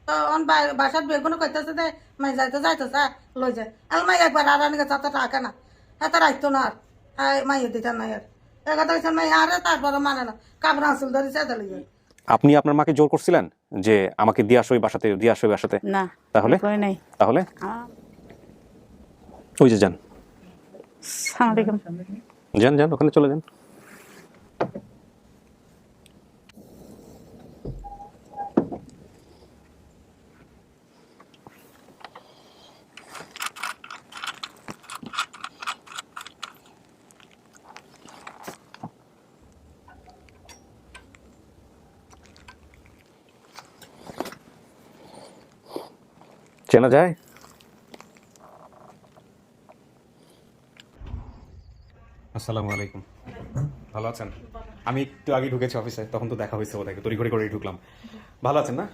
তো বাসার বেগুনো কইতেছে যে মাই যাইতেছে লই যায় আর মাই একবার আর আনি গেছে টাকা না এত রাখতো না আর মাইয়ে দিতে না আর এ কথা হচ্ছে মাই আরে তারপরে মানে না কাপড় আসল ধরেছে এত লইয়া আপনি আপনার মাকে জোর করছিলেন যে আমাকে দিয়ে আসো ওই বাসাতে, দিয়ে আসো ওই বাসাতে? না, তাহলে করে নাই। তাহলে ওই যে যান সালাম আলাইকুম। যান যান ওখানে চলে যান। চেনা যায়? আসসালামু আলাইকুম, ভালো আছেন? আমি একটু আগে ঢুকেছি অফিসে, তখন তো দেখা হয়েছে ওদেরকে, তড়িঘড়ি করে ঢুকলাম। ভালো আছেন না?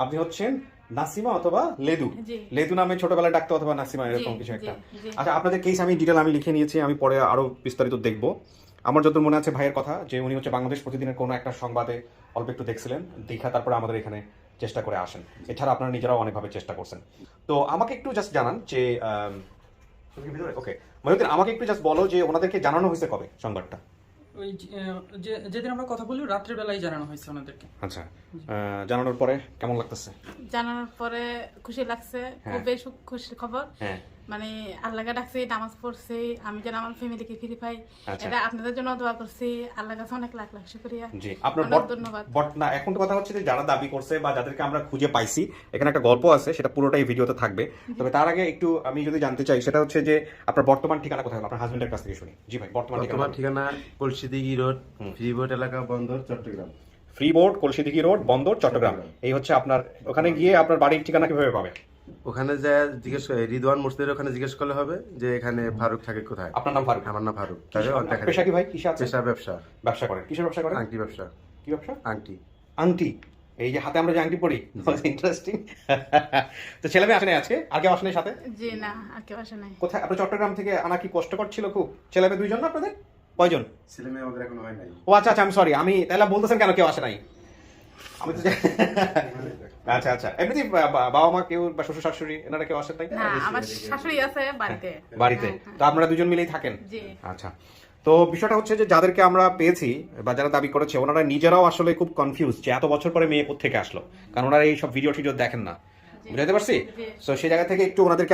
আপনি হচ্ছেন নাসিমা অথবা লেদু? লেদু নামে ছোটবেলায় ডাকতো, অথবা নাসিমা, এরকম কিছু একটা। আচ্ছা, আপনাদের কেস আমি ডিটেল আমি লিখে নিয়েছি, আমি পরে আরো বিস্তারিত দেখবো। আমার যত মনে আছে ভাইয়ের কথা, যে উনি হচ্ছে বাংলাদেশ প্রতিদিনের কোনো একটা সংবাদে অল্প একটু দেখছিলেন, দেখা তারপরে আমাদের এখানে চেষ্টা করে আসেন। এছাড়া আপনারা নিজেরাও অনেকভাবে চেষ্টা করছেন। তো আমাকে একটু জাস্ট জানান যে ওকে মহিউদ্দিন, আমাকে একটু জাস্ট বলো যে ওনাদেরকে জানানো হয়েছে কবে সংবাদটা? ওই যেদিন আমরা কথা বলি রাত্রে বেলায় জানানো হয়েছে ওনাদেরকে। আচ্ছা, জানানোর পরে কেমন লাগতেছে? জানানোর পরে খুশি লাগছে, খুবই খুশির খবর। হ্যাঁ, মানে আল্লাহকে ডাকছি, নামাজ পড়ছি, আমি যেন আমার ফ্যামিলিকে ফিরে পাই, এটা আপনাদের জন্য দোয়া করছি। আল্লাহর কাছে অনেক লাখ লাখ শুকরিয়া। জি, আপনার ধন্যবাদ। না, এখন তো কথা হচ্ছে যে যারা দাবি করছে বা যাদেরকে আমরা খুঁজে পাইছি, এখানে একটা গল্প আছে, সেটা পুরোটাই ভিডিওতে থাকবে। তবে তার আগে একটু আমি যদি জানতে চাই, সেটা হচ্ছে যে আপনার বর্তমান ঠিকানা কোথায়? আপনার হাজবেন্ডের কাছ থেকে শুনি। জি ভাই, বর্তমান ঠিকানা কলসিদিঘি রোড, ফ্রিবোর্ড এলাকা, বন্দর, চট্টগ্রাম। ফ্রিবোর্ড, কলসিদিঘি রোড, বন্দর, চট্টগ্রাম। এই হচ্ছে আপনার। ওখানে গিয়ে আপনার বাড়ির ঠিকানা কিভাবে পাবে? ওখানে যা জিজ্ঞেস করে রিদওয়ান মসজিদের ওখানে জিজ্ঞেস করলে হবে যে এখানে ফারুক থাকে কোথায়। আপনার নাম ফারুক? আমার নাম ফারুক। পেশা কি ভাই? কিসে আছে? পেশা ব্যবসা। ব্যবসা করেন? কিসের ব্যবসা করেন? আংটি ব্যবসা। কি ব্যবসা? আংটি। আংটি? এই যে হাতে আমরা যে আংটি পরি, ইন্টারেস্টিং। তো ছেলে মেয়ে আসে নাই আজকে? আর কেউ আসে নাই সাথে? জি না, আর কেউ আসে নাই। কোথায়? আপনার চট্টগ্রাম থেকে আনা কি কষ্টকর ছিল খুব? ছেলে মেয়ে দুইজন না আপনাদের? কয়জন? ছেলে মেয়ে আমাদের এখন হয় নাই। ও আচ্ছা আচ্ছা, আমি সরি, আমি তাহলে বলতেছেন কেন কেউ আসে নাই? আমি তো আচ্ছা আচ্ছা, এমনিতে বাবা মা কেউ বা শ্বশুর শাশুড়ি এনারা কেউ আসেন নাই? না, আমার শাশুড়ি আছে বাড়িতে। বাড়িতে? তো আপনারা দুজন মিলেই থাকেন? জি। আচ্ছা, তো বিষয়টা হচ্ছে যে যাদেরকে আমরা পেয়েছি বা যারা দাবি করেছে, ওনারা নিজেরাও আসলে খুব কনফিউজ যে এত বছর পরে মেয়ে কোত্থেকে আসলো, কারণ ওনারা এই সব ভিডিও টিডিও দেখেন না, বুঝতে পারছি। তো সেই জায়গা থেকে একটু ওনাদেরকে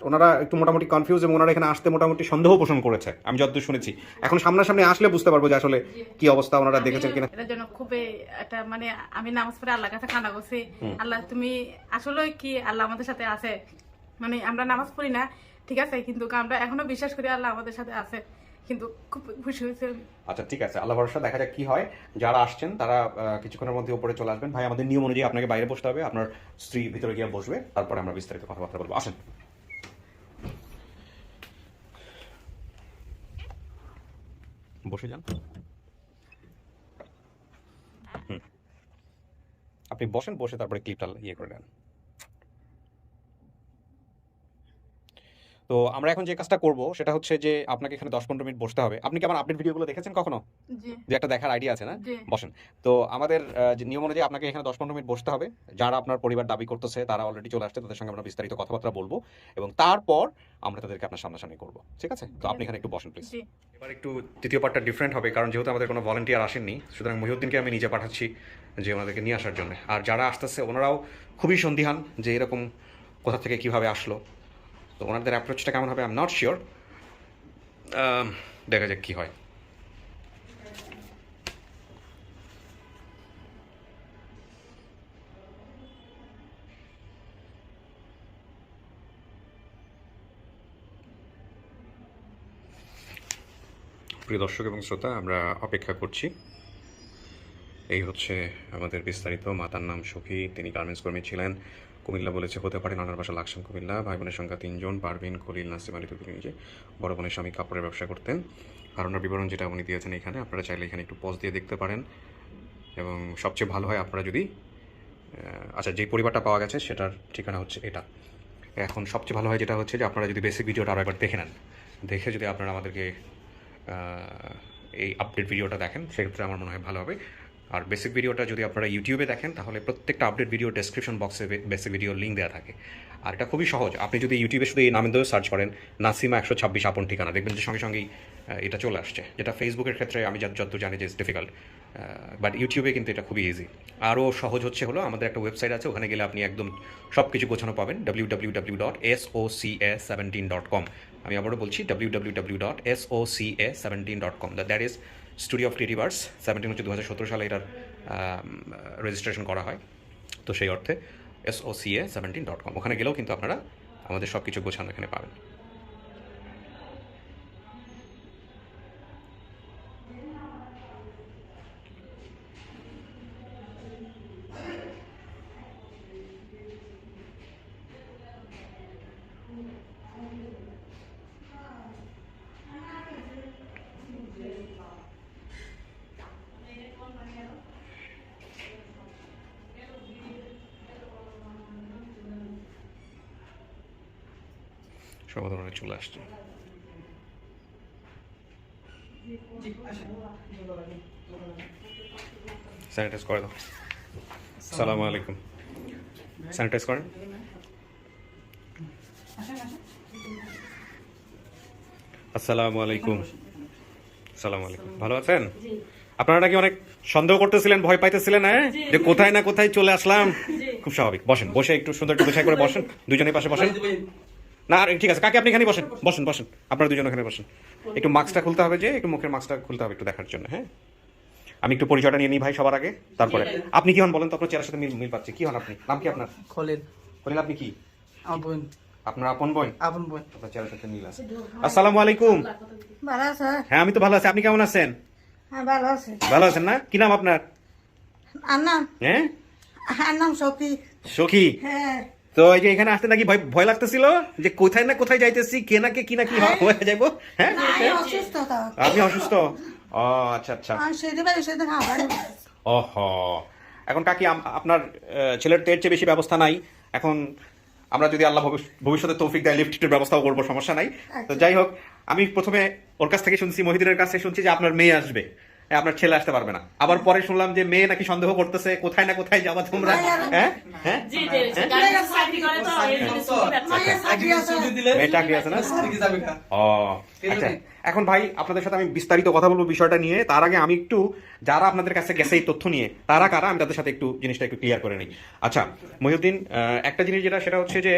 ওনারা একটু মোটামুটি কনফিউজ, এবং ওনারা এখানে আসতে মোটামুটি সন্দেহ পোষণ করেছে, আমি যতদূর শুনেছি। এখন সামনাসামনি আসলে বুঝতে পারবো যে আসলে কি অবস্থা, ওনারা দেখেছেন কিনা। এটার জন্য খুবই একটা মানে আমি নামাজ পড়ে আল্লাহর কাছে কান্না করছি, আল্লাহ তুমি আসলে কি, আল্লাহ আমাদের সাথে আছে। মানে আমরা নামাজ পড়ি না ঠিক আছে, কিন্তু আমরা এখনো বিশ্বাস করি আল্লাহ আমাদের সাথে আছে, কিন্তু খুব খুশি হয়েছে। আচ্ছা ঠিক আছে, আল্লাহ ভরসা, দেখা যাক কি হয়। যারা আসছেন তারা কিছুক্ষণের মধ্যে উপরে চলে আসবেন। ভাই, আমাদের নিয়ম অনুযায়ী আপনাকে বাইরে বসতে হবে, আপনার স্ত্রী ভিতরে গিয়ে বসবে, তারপরে আমরা বিস্তারিত কথাবার্তা বলবো। আসেন, বসে যান। আপনি বসেন, বসে তারপরে ক্লিপটা ইয়ে করে নেন। তো আমরা এখন যে কাজটা করব সেটা হচ্ছে যে আপনাকে এখানে 10-15 মিনিট বসতে হবে। আপনি কি আমার আপডেট ভিডিওগুলো দেখেছেন কখনো? জি। যে একটা দেখার আইডিয়া আছে না? জি। বসেন। তো আমাদের যে নিয়ম অনুযায়ী আপনাকে এখানে 10-15 মিনিট বসতে হবে। যারা আপনার পরিবার দাবি করতেছে তারা অলরেডি চলে আসছে, তাদের সঙ্গে আমরা বিস্তারিত কথাবার্তা বলবো, এবং তারপর আমরা তাদেরকে আপনার সামনাসামনি করবো। ঠিক আছে? তো আপনি এখানে একটু বসেন প্লিজ। জি। এবার একটু দ্বিতীয় পার্টটা ডিফারেন্ট হবে, কারণ যেহেতু আমাদের কোনো ভলান্টিয়ার আসেননি, সুতরাং মহিউদ্দিনকে আমি নিজে পাঠাচ্ছি যে ওনাদেরকে নিয়ে আসার জন্য। আর যারা আসতেছে ওনারাও খুবই সন্দিহান যে এরকম কোথা থেকে কিভাবে আসলো। তো ওনাদের অ্যাপ্রোচটা কেমন হবে আই এম নট শিওর। দেখা যাক কি হয়। প্রিয় দর্শক এবং শ্রোতা, আমরা অপেক্ষা করছি। এই হচ্ছে আমাদের বিস্তারিত। মাতার নাম সখী, তিনি গার্মেন্টস কর্মী ছিলেন, কুমিল্লা বলেছে, হতে পারে নানার বাসা লাকসাম, কুমিল্লা। ভাই বোনের সংখ্যা 3 জন, পারভিন, খলিল, নাসিম আলী তুতুল নিজে। বড় বোনের স্বামী কাপড়ের ব্যবসা করতেন। আর ওনার বিবরণ যেটা উনি দিয়েছেন এখানে, আপনারা চাইলে এখানে একটু পজ দিয়ে দেখতে পারেন। এবং সবচেয়ে ভালো হয় আপনারা যদি আচ্ছা, যেই পরিবারটা পাওয়া গেছে সেটার ঠিকানা হচ্ছে এটা। এখন সবচেয়ে ভালো হয় যেটা হচ্ছে যে আপনারা যদি বেসিক ভিডিওটা আরও একবার দেখে নেন, দেখে যদি আপনারা আমাদেরকে এই আপডেট ভিডিওটা দেখেন, সেক্ষেত্রে আমার মনে হয় ভালো হবে। আর বেসিক ভিডিওটা যদি আপনারা ইউটিউবে দেখেন তাহলে প্রত্যেকটা আপডেট ভিডিও ডেসক্রিপশন বক্সে বেসিক ভিডিও লিঙ্ক দেওয়া থাকে। আর এটা খুবই সহজ, আপনি যদি ইউটিউবে শুধু এই নামে ধরে সার্চ করেন নাসিমা 126 আপন ঠিকানা, দেখবেন যে সঙ্গে সঙ্গেই এটা চলে আসছে, যেটা ফেসবুকের ক্ষেত্রে আমি যতদূর জানি যে ডিফিকাল্ট, বাট ইউটিউবে কিন্তু এটা খুবই ইজি। আরও সহজ হচ্ছে হলো আমাদের একটা ওয়েবসাইট আছে, ওখানে গেলে আপনি একদম সব কিছু গোছানো পাবেন, www.soca17.com। আমি আবারও বলছি www.soca17.com। That is studio of creative arts 17 হচ্ছে 2017 সালে এটার রেজিস্ট্রেশন করা হয়, তো সেই অর্থে soca17.com। ওখানে গেলেও কিন্তু আপনারা আমাদের সব কিছু গোছানো এখানে পাবেন। সব ধরনের চলে আসছে। স্যানিটাইজ করে দাও। আসসালামু আলাইকুম। স্যানিটাইজ করেন। আসসালামু আলাইকুম। আসসালামু আলাইকুম। ভালো আছেন? আপনারা নাকি অনেক সন্দেহ করতেছিলেন, ভয় পাইতেছিলেন, হ্যাঁ, যে কোথায় না কোথায় চলে আসলাম। খুব স্বাভাবিক, বসেন, বসে একটু সুন্দর একটু গোছাই করে বসেন, দুজনের পাশে বসেন। না ঠিক আছে, কাকে আপনি এখানে বসেন, বসেন বসেন, আপনারা দুজন এখানে বসেন। একটু মাস্কটা খুলতে হবে, যে একটু মুখের মাস্কটা খুলতে হবে একটু দেখার জন্য। হ্যাঁ, আমি একটু পরিচয়টা নিয়ে নিই ভাই সবার আগে, তারপরে আপনি কি হন বলেন তো? আপনার চেহারার সাথে মিল পাচ্ছি। কি হন আপনি? নাম কি আপনার? খলিল। খলিল, আপনি কি? আপন। আপনার আপন বোন? আপন বোন। আপনার চেহারার সাথে মিল আছে। আসসালামু আলাইকুম। ভালো আছে? হ্যাঁ, আমি তো ভালো আছি, আপনি কেমন আছেন? হ্যাঁ ভালো আছে। ভালো আছেন না? কি নাম আপনার? আর নাম? হ্যাঁ, আর নাম সখী। সখী। হ্যাঁ। তো এই যে এখানে আসতে নাকি ভয় লাগতেছিল যে কোথায় না কোথায় যাইতেছি, কে না কে কি না কি হয়ে যাবো। হ্যাঁ, আমি অসুস্থ তো। আপনি অসুস্থ? ও আচ্ছা আচ্ছা। সেদিন বাড়ি সেদিন খাবার। ওহ, এখন কাকি আপনার ছেলের তো এর চেয়ে বেশি ব্যবস্থা নাই। এখন আমরা যদি আল্লাহ ভবিষ্যতে তৌফিক দেয় লিফটের ব্যবস্থাও করবো, সমস্যা নাই। তো যাই হোক, আমি প্রথমে ওর কাছ থেকে শুনছি, মহিদিনের কাছে শুনছি যে আপনার মেয়ে আসবে, আপনার ছেলে আসতে পারবে না। আবার পরে শুনলাম যে মেয়ে নাকি সন্দেহ করতেছে কোথায় না কোথায় যাবা তোমরা। হ্যাঁ হ্যাঁ, মেয়েটা কি আছে না? ও আচ্ছা, এখন ভাই আপনাদের সাথে আমি বিস্তারিত কথা বলবো বিষয়টা নিয়ে। তার আগে আমি একটু, যারা আপনাদের কাছে গেছে এই তথ্য নিয়ে, তারা কারা, আমি তাদের সাথে একটু জিনিসটা একটু ক্লিয়ার করে নিই। আচ্ছা মহিউদ্দিন, একটা জিনিস যেটা, সেটা হচ্ছে যে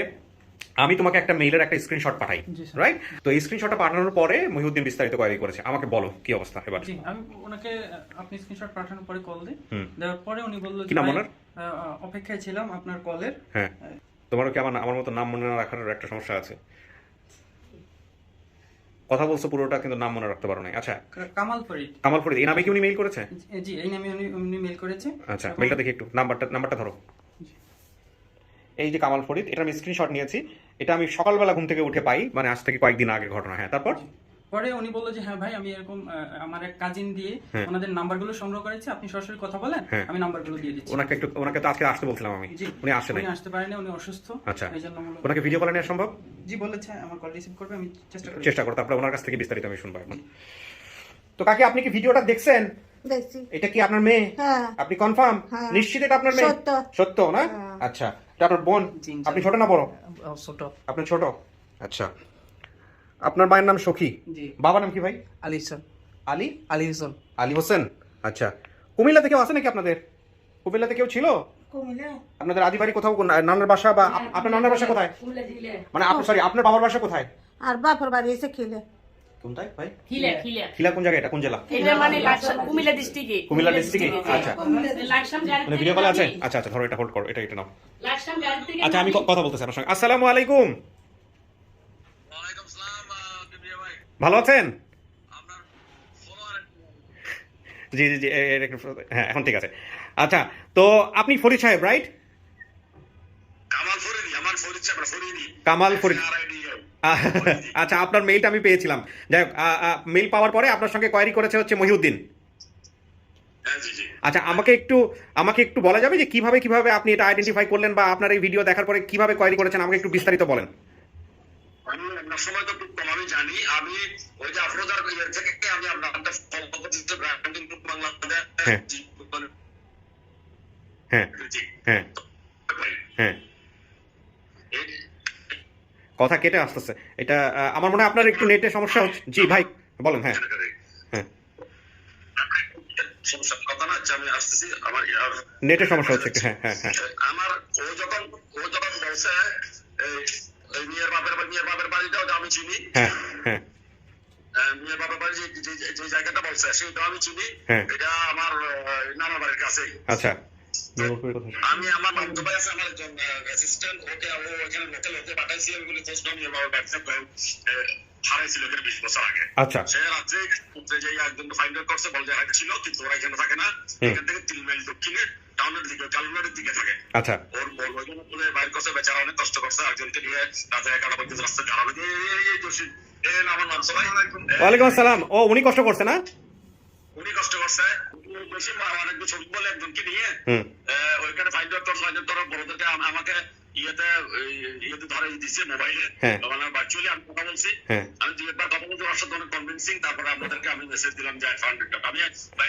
আমি তোমাকে একটা মেইলের একটা স্ক্রিনশট পাঠাই, রাইট? তো এই স্ক্রিনশটটা পাঠানোর পরে মহিউদ্দিন বিস্তারিত কোয়ারি করেছে, আমাকে বলো কি অবস্থা এবার। জি, আমি ওনাকে আপনি স্ক্রিনশট পাঠানোর পরে কল দিই, দেওয়ার পরে উনি বলল কি নাম ওনার? অপেক্ষায় ছিলাম আপনার কলের। হ্যাঁ, তোমারও কি আমার মতো নাম মনে না রাখার একটা সমস্যা আছে? কথা বলছো পুরোটা, কিন্তু নাম মনে রাখতে পারো নাই। আচ্ছা, কামাল ফরিদ। কামাল ফরিদ, এই নামে কি উনি মেইল করেছে? জি, এই নামে উনি মেইল করেছে। আচ্ছা, মেইলটা দেখি একটু, নাম্বারটা ধরো। এই যে কামাল ফরিদ, এটা আমি স্ক্রিনশট নিয়েছি। এটা আমি সকালবেলা ঘুম থেকে উঠে পাই, মানে আজ থেকে কয়েকদিন আগের ঘটনা। হ্যাঁ, তারপর পরে উনি বললো যে হ্যাঁ ভাই, আমি এরকম আমার এক কাজিন দিয়ে ওনাদের নাম্বারগুলো সংগ্রহ করেছি, আপনি সরাসরি কথা বলেন, আমি নাম্বারগুলো দিয়ে দিচ্ছি। ওনাকে তো আজকে আসতে বলছিলাম আমি, উনি আসে নাই। উনি আসতে পারেনি, উনি অসুস্থ। আচ্ছা, এইজন্য ওনাকে ভিডিও কলে নেওয়া সম্ভব? জি, বলেছে আমার কল রিসিভ করবে, আমি চেষ্টা করতে, তারপরে ওনার কাছ থেকে বিস্তারিত আমি শুনবো এখন। তো কাকি, আপনি কি ভিডিওটা দেখছেন? দেখছি। এটা কি আপনার মেয়ে? হ্যাঁ। আপনি কনফার্ম? হ্যাঁ। নিশ্চিত এটা আপনার মেয়ে? সত্য। সত্য না? আচ্ছা, এটা আপনার বোন? আপনি ছোট না বড়? ছোট। আপনি ছোট। আচ্ছা, আপনার মায়ের নাম সখী, বাবার নাম কি ভাই? আলী হোসেন। আলী হোসেন। আচ্ছা, কুমিল্লাতে কেউ আছে নাকি আপনাদের? কুমিল্লাতে কেউ ছিল আপনাদের? আদি বাড়ি কোথাও, নানার বাসা, বা আপনার নানার বাসা কোথায়? মানে সরি, আপনার বাবার বাসা কোথায়? আর বাপের বাড়ি এসে খেলে। কোনটায় ভাই? খিলা কোন জায়গায়? এটা কোন জেলা? এটা মানে কুমিল্লা ডিস্ট্রিক্টে। কুমিল্লা ডিস্ট্রিক্টে। আচ্ছা, লাকসাম গাড়ি মানে ভিডিও কল আছে? আচ্ছা আচ্ছা, ধরো, এটা হোল্ড করো, এটা নাও। লাকসাম গাড়ি থেকে। আচ্ছা, আমি কথা বলতেছি আপনার সঙ্গে। আসসালামু আলাইকুম। ভালো আছেন? জি জি জি, হ্যাঁ এখন ঠিক আছে। আচ্ছা, তো আপনি ফরিদ সাহেব, রাইট? কামাল ফরিদ। আচ্ছা, আপনার মেইলটা আমি পেয়েছিলাম। যাই হোক, মেইল পাওয়ার পরে আপনার সঙ্গে কোয়ারি করেছে হচ্ছে মহিউদ্দিন। আচ্ছা, আমাকে একটু বলা যাবে যে কিভাবে আপনি এটা আইডেন্টিফাই করলেন, বা আপনার এই ভিডিও দেখার পরে কিভাবে কোয়ারি করেছেন, আমাকে একটু বিস্তারিত বলেন। সময় তো আমি জানি, আমি ওই যে আফরোজার থেকে আমি আপনার ফলো করতে বাংলাদেশ হ্যাঁ জি হ্যাঁ ভাই হ্যাঁ কথা কেটে আসতেছে এটা আমার মনে হয় আপনার একটু নেটের সমস্যা হচ্ছে জি ভাই বলেন হ্যাঁ হ্যাঁ সমস্যা কথা না আচ্ছা, আমি আসতেছি আমার নেটের সমস্যা হচ্ছে একটু হ্যাঁ হ্যাঁ হ্যাঁ আমার ও যখন বলছে এই মেয়ের বাপের বাড়িটাও আমি চিনি, হ্যাঁ হ্যাঁ মেয়ের বাপের বাড়ি যে জায়গাটা বলছে সেটাও আমি চিনি, হ্যাঁ। এটা আমার নানার বাড়ির কাছে। আচ্ছা আমি আমার মামতো ভাই আছে, আমার একজন অ্যাসিস্ট্যান্ট, ওকে ও এখানে লোকাল হতে পাঠাইছি, ওইগুলি খোঁজ নাম নিয়ে বাবার বাড়িতে হারাইছিল এখানে 20 বছর আগে। আচ্ছা সে রাত্রে যে একজন ফাইন্ড আউট করছে, বল যে ছিল কিন্তু ওরা এখানে থাকে না, এখান থেকে 3 মাইল দক্ষিণে টাউনের দিকে কালুনারের দিকে থাকে। আচ্ছা ওর ওইখানে তুলে বাইর করছে, বেচারা অনেক কষ্ট করছে, একজনকে নিয়ে রাতে 11টা পর্যন্ত রাস্তা ঝাড়ানো দিয়ে এই দোষী আমার নাম সবাই ওয়ালাইকুম আসসালাম ও উনি কষ্ট করছে না উনি কষ্ট করছে বেশি অনেক ছবি বলে একজনকে নিয়ে হুম ওইখানে ফাইন্ড আউট করার বড়দেরকে আমাকে ইয়েতে ধরে দিচ্ছে মোবাইলে, হ্যাঁ। তখন ভার্চুয়ালি আমি কথা বলছি, হ্যাঁ। আমি 2 বার কথা বলতে ওর সাথে অনেক কনভিন্সিং, তারপরে আপনাদেরকে আমি মেসেজ দিলাম যে ফান্ড আমি বাই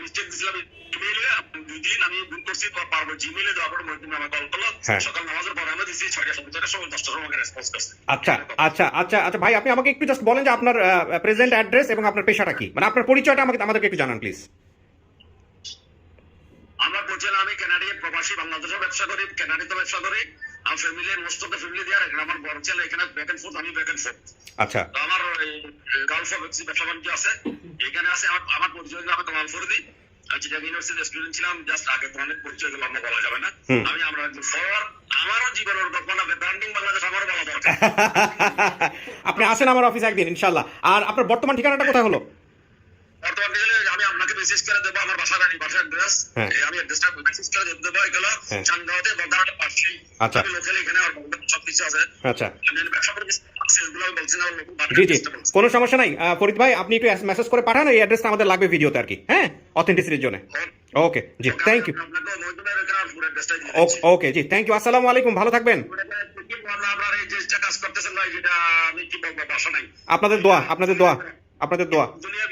মিস্টেক দিছিলাম ইমেইলে, 2 দিন আমি বুক করছি, পারবো জিমেইলে দেওয়ার পর মধ্যে আমার কল করলো, হ্যাঁ। সকাল নামাজের পর আমি দিচ্ছি 6টা 17টার সময় 10টার সময় আমাকে রেসপন্স করছে। আচ্ছা আচ্ছা আচ্ছা আচ্ছা ভাই আপনি আমাকে একটু জাস্ট বলেন যে আপনার প্রেজেন্ট অ্যাড্রেস এবং আপনার পেশাটা কি মানে আপনার পরিচয়টা আমাদেরকে একটু জানান প্লিজ আমার বলছেন আমি কানাডিয়া প্রবাসী, বাংলাদেশে ব্যবসা করি, কানাডিতে ব্যবসা করি, আমার family most of the family দিয়ে এখানে আমার বড় ছেলে এখানে ব্যাক এন্ড ফোর্থ, আমি ব্যাক এন্ড ফোর্থ। আচ্ছা আমার গালফ ব্যবসা বাণিজ্য আছে এখানে আছে, আমার পরিচয় আমি তোমার করে দিই, যেটা ইউনিভার্সিটি স্টুডেন্ট ছিলাম, জাস্ট আগে তো অনেক পরিচয় গুলো আমরা বলা যাবে না, আমি আমরা ফরওয়ার্ড আমারও জীবনের কল্পনা ব্র্যান্ডিং বাংলাদেশ আমারও বলা দরকার। আপনি আসেন আমার অফিসে একদিন ইনশাআল্লাহ আর আপনার বর্তমান ঠিকানাটা কোথায় হলো বর্তমান গেলে আমি আপনাকে মেসেজ করে দেবো আমার বাসার অ্যাড্রেস, হ্যাঁ। আমি অ্যাড্রেসটা মেসেজ করে দেবো, এগুলো হ্যাঁ। চান্দগাঁওতে বর্ধারাটে পাচ্ছি, আচ্ছা। আমি লোকাল এখানে আর সবকিছু আছে, আচ্ছা আমি ব্যবসা করে সেগুলো আমি বলছি না, জি জি কোনো সমস্যা নাই ফরিদ ভাই আপনি একটু মেসেজ করে পাঠান এই অ্যাড্রেসটা আমাদের লাগবে ভিডিওতে আর কি হ্যাঁ অথেন্টিসিটির জন্য okay ji thank you okay ji thank you আসসালামু আলাইকুম ভালো থাকবেন আপনার এই যে কাজ করতেছেন ভাই, যেটা আমি কি বলবো বাসা নাই, আপনাদের দোয়া আপনাদের দোয়া দুনিয়া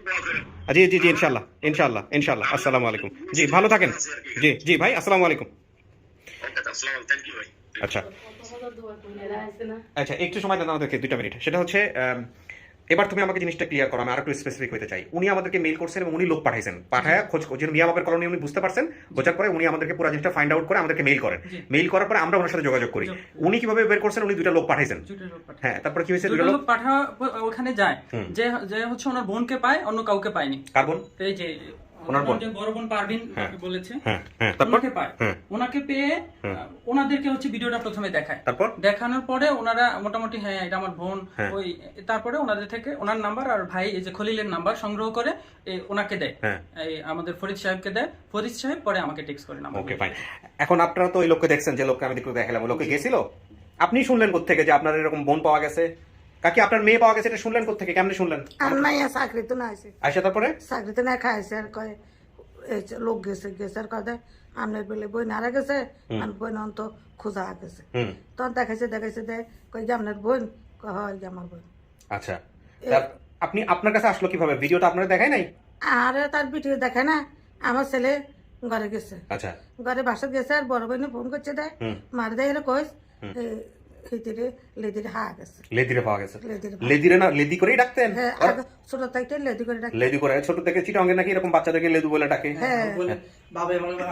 দোয়া করে জি জি জি ইনশাআল্লাহ ইনশাআল্লাহ ইনশাআল্লাহ আসসালামু আলাইকুম জি ভালো থাকেন জি জি ভাই আসসালামু আলাইকুম ওকে আসসালাম, থ্যাংক ইউ ভাই। আচ্ছা আচ্ছা একটু সময় দেন আমাদেরকে 2 মিনিট সেটা হচ্ছে এবার তুমি আমাকে জিনিসটা ক্লিয়ার করো আমি আরো একটু স্পেসিফিক হতে চাই উনি আমাদেরকে মেইল করছেন এবং উনি লোক পাঠাইছেন পাঠায় খোঁজ মিয়া বাবার কলোনি উনি বুঝতে পারছেন বোঝার পরে উনি আমাদেরকে পুরো জিনিসটা ফাইন্ড আউট করে আমাদেরকে মেইল করেন মেইল করার পরে আমরা ওনার সাথে যোগাযোগ করি উনি কিভাবে বের করছেন উনি 2টা লোক পাঠাইছেন হ্যাঁ তারপরে কি হয়েছে 2টা লোক পাঠা ওখানে যায় যে হচ্ছে ওনার বোনকে পায় অন্য কাউকে পায়নি কার্বন এই যে ওনার বোন? যে বড় বোন পারভিন হ্যাঁ। বলেছে হ্যাঁ হ্যাঁ তারপর ওনাকে পায় হ্যাঁ। ওনাকে পেয়ে ওনাদেরকে হচ্ছে ভিডিওটা প্রথমে দেখায় তারপর দেখানোর পরে ওনারা মোটামুটি হ্যাঁ এটা আমার বোন হ্যাঁ। ওই তারপরে ওনাদের থেকে ওনার নাম্বার আর ভাই এই যে খলিলের নাম্বার সংগ্রহ করে ওনাকে দেয় হ্যাঁ। এই আমাদের ফরিদ সাহেবকে দেয় ফরিদ সাহেব পরে আমাকে টেক্সট করে নাম্বার ওকে ফাইন এখন আপনারা তো ওই লোককে দেখছেন যে লোককে আমি দেখালাম ওই লোকে গেছিল আপনি শুনলেন কোত্থেকে যে আপনার এরকম বোন পাওয়া গেছে কাকি আপনার মেয়ে পাওয়া গেছে এটা শুনলেন কোত্থেকে কেমনে শুনলেন আমার মাইয়া চাকরিতে না আছে, আইসা তারপরে চাকরিতে না খাইছে আর কয় এই যে লোক গেছে আর কয় আপনার বেলে বই নারা গেছে আর বই নন তো খোঁজা গেছে, তখন দেখাইছে দে কই যে আপনার বোন, হয় যে আমার বোন। আচ্ছা আপনি আপনার কাছে আসলো কিভাবে ভিডিওটা আপনারা দেখায় নাই আর তার ভিডিও দেখে না, আমার ছেলে ঘরে গেছে, আচ্ছা ঘরে বাসা গেছে আর বড় বোনে ফোন করছে দেয় মার দেয় কইস লেদিরে হা গেছে, লেদিরে পাওয়া গেছে লেদিরে লেদিরে না লেদি করেই ডাকতেন হ্যাঁ আগে ছোট থাকতে লেদি করে ডাকে, লেদু করে ছোট থেকে চিটাঙ্গে নাকি এরকম বাচ্চাদেরকে লেদু বলে ডাকে হ্যাঁ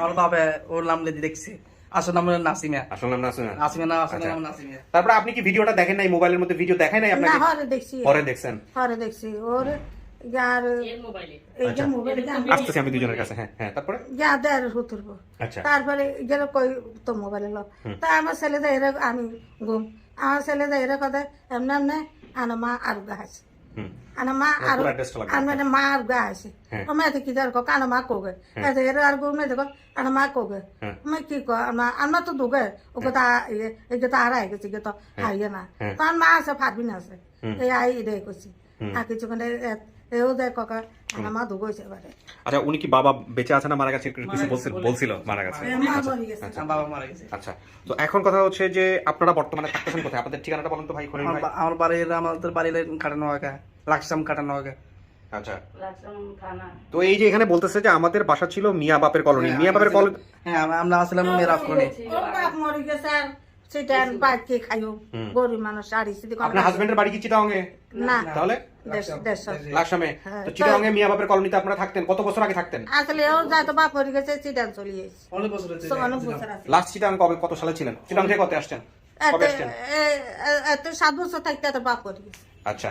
আমার বাবা ওর নাম লেদি দেখছি আসল নাম হলো নাসিমিয়া আসল নাম না শুনে নাসিমিয়া না আসল নাম নাসিমিয়া তারপরে আপনি কি ভিডিওটা দেখেন নাই মোবাইলের মধ্যে ভিডিও দেখায় নাই না আপনাকে হরে দেখছি পরে দেখছেন হরে দেখছি ওর যার এর মোবাইলে এই যে মোবাইলে আসতেছি আমি দুজনের কাছে হ্যাঁ হ্যাঁ তারপরে যা দেয় হুতুরব, আচ্ছা তারপরে গেল কই তো মোবাইলে লো, তা আমার ছেলে দেয় এরা আমি ঘুম, আমার ছেলে দেয় এরা কথা এমনি এমনি আনা মা আর গা আছে আনা মা আর পুরো address টা লাগবে। আনা মা আর গা আছে হ্যাঁ। ও মেয়েতে কি দেখো কানা মা কোগে এতে এরা আর ঘুম নেই দেখো আনা মা কোগে হ্যাঁ। আমি কি কো আনা তো দুগে ওকে তা এই যে তারা আই গেছে তো আইয়ে না হ্যাঁ। তখন মা আছে ফাটবি না আছে এই আই রে করছি আর কিছুক্ষণ এও দেয় কাকা আনা মা দুগোইছে এবারে আচ্ছা উনি কি বাবা বেঁচে আছে না মারা গেছে কিছু বলছিল মারা গেছে মা মরে গেছে, আমার বাবা মারা গেছে আচ্ছা তো এখন কথা হচ্ছে যে আপনারা বর্তমানে থাকতেছেন কোথায় আপনাদের ঠিকানাটা বলেন তো ভাই খলিল ভাই আমাদের বাড়ির কাটানো আগে লাকসাম কাটানো আগে আচ্ছা লাকসাম থানা। তো এই যে এখানে বলতেছে যে আমাদের বাসা ছিল মিয়া বাপের কলোনি, মিয়া বাপের কলোনি। হ্যাঁ আমরা আসলাম মেয়েরা কলোনি। ওর বাপ মরে গেছে আর সেটা বাইকে খাইও গরিব মানুষ শাড়ি সিদি আপনার হাজবেন্ডের বাড়ি কি চিটাগাঙে? না তাহলে দেশ লাকসামে। তো চিটাগাঙে মিয়া বাপের কলোনিতে আপনারা থাকতেন, কত বছর আগে থাকতেন? আসলে ও যাই তো বাপ মরে গেছে চিটান চলে গেছে অনেক বছর হয়েছে। অনেক বছর আছে লাস্ট চিটাগাং কবে, কত সালে ছিলেন? চিটাগাং থেকে কত আসছেন, কবে আসছেন? এত 7 বছর থাকতে তো বাপ মরে গেছে। আচ্ছা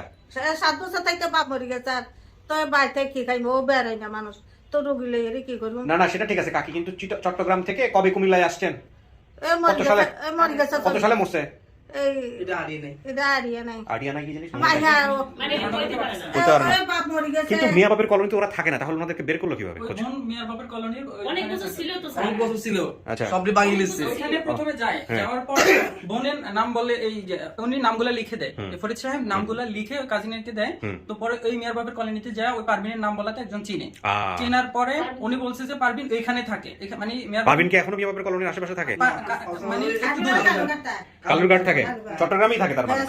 7 বছর থাকতে বাপ মরে গেছে আর তো বাড়িতে কি খাইবো, ও বেড়াই না মানুষ তো রোগী লইয়ে কি করবো। না না সেটা ঠিক আছে কাকি, কিন্তু চট্টগ্রাম থেকে কবে কুমিল্লায় আসছেন? মরে সালে? গেছে মরে গেছে কত সালে মরছে? এই এটা হারিয়ে নেই। এটা আরিয়া নাই আইডিয়া নাই কি জিনিস? মাইয়া মানে বলতে পারে না। বলতে পারে না। ওই বাপ মরে গেছে কিন্তু মিয়া বাপের কলোনিতে ওরা থাকে না, তাহলে ওনাদেরকে বের করলো কিভাবে? ওই বোন মিয়ার বাপের কলোনির অনেক বছর ছিল তো স্যার। অনেক বছর ছিল। আচ্ছা। সবটি ভাঙিয়ে দিচ্ছে। ওইখানে প্রথমে যায়, হ্যাঁ। যাওয়ার পর বোনের নাম বলে এই যে উনি নামগুলা লিখে দেয়, ফরিদ সাহেব নামগুলা লিখে কাজিনাকে দেয়। তো পরে ওই মিয়ার বাপের কলোনিতে যায়, ওই পারভিনের নাম বলাতে একজন চিনে। চেনার পরে উনি বলছে যে পারভিন এইখানে থাকে, মানে মিয়ার পারভিন কি এখনো মিয়া বাপের কলোনির আশেপাশে থাকে? মানে একটু দূরে। কালুরঘাট থাকে, চট্টগ্রামেই থাকে তার মানে,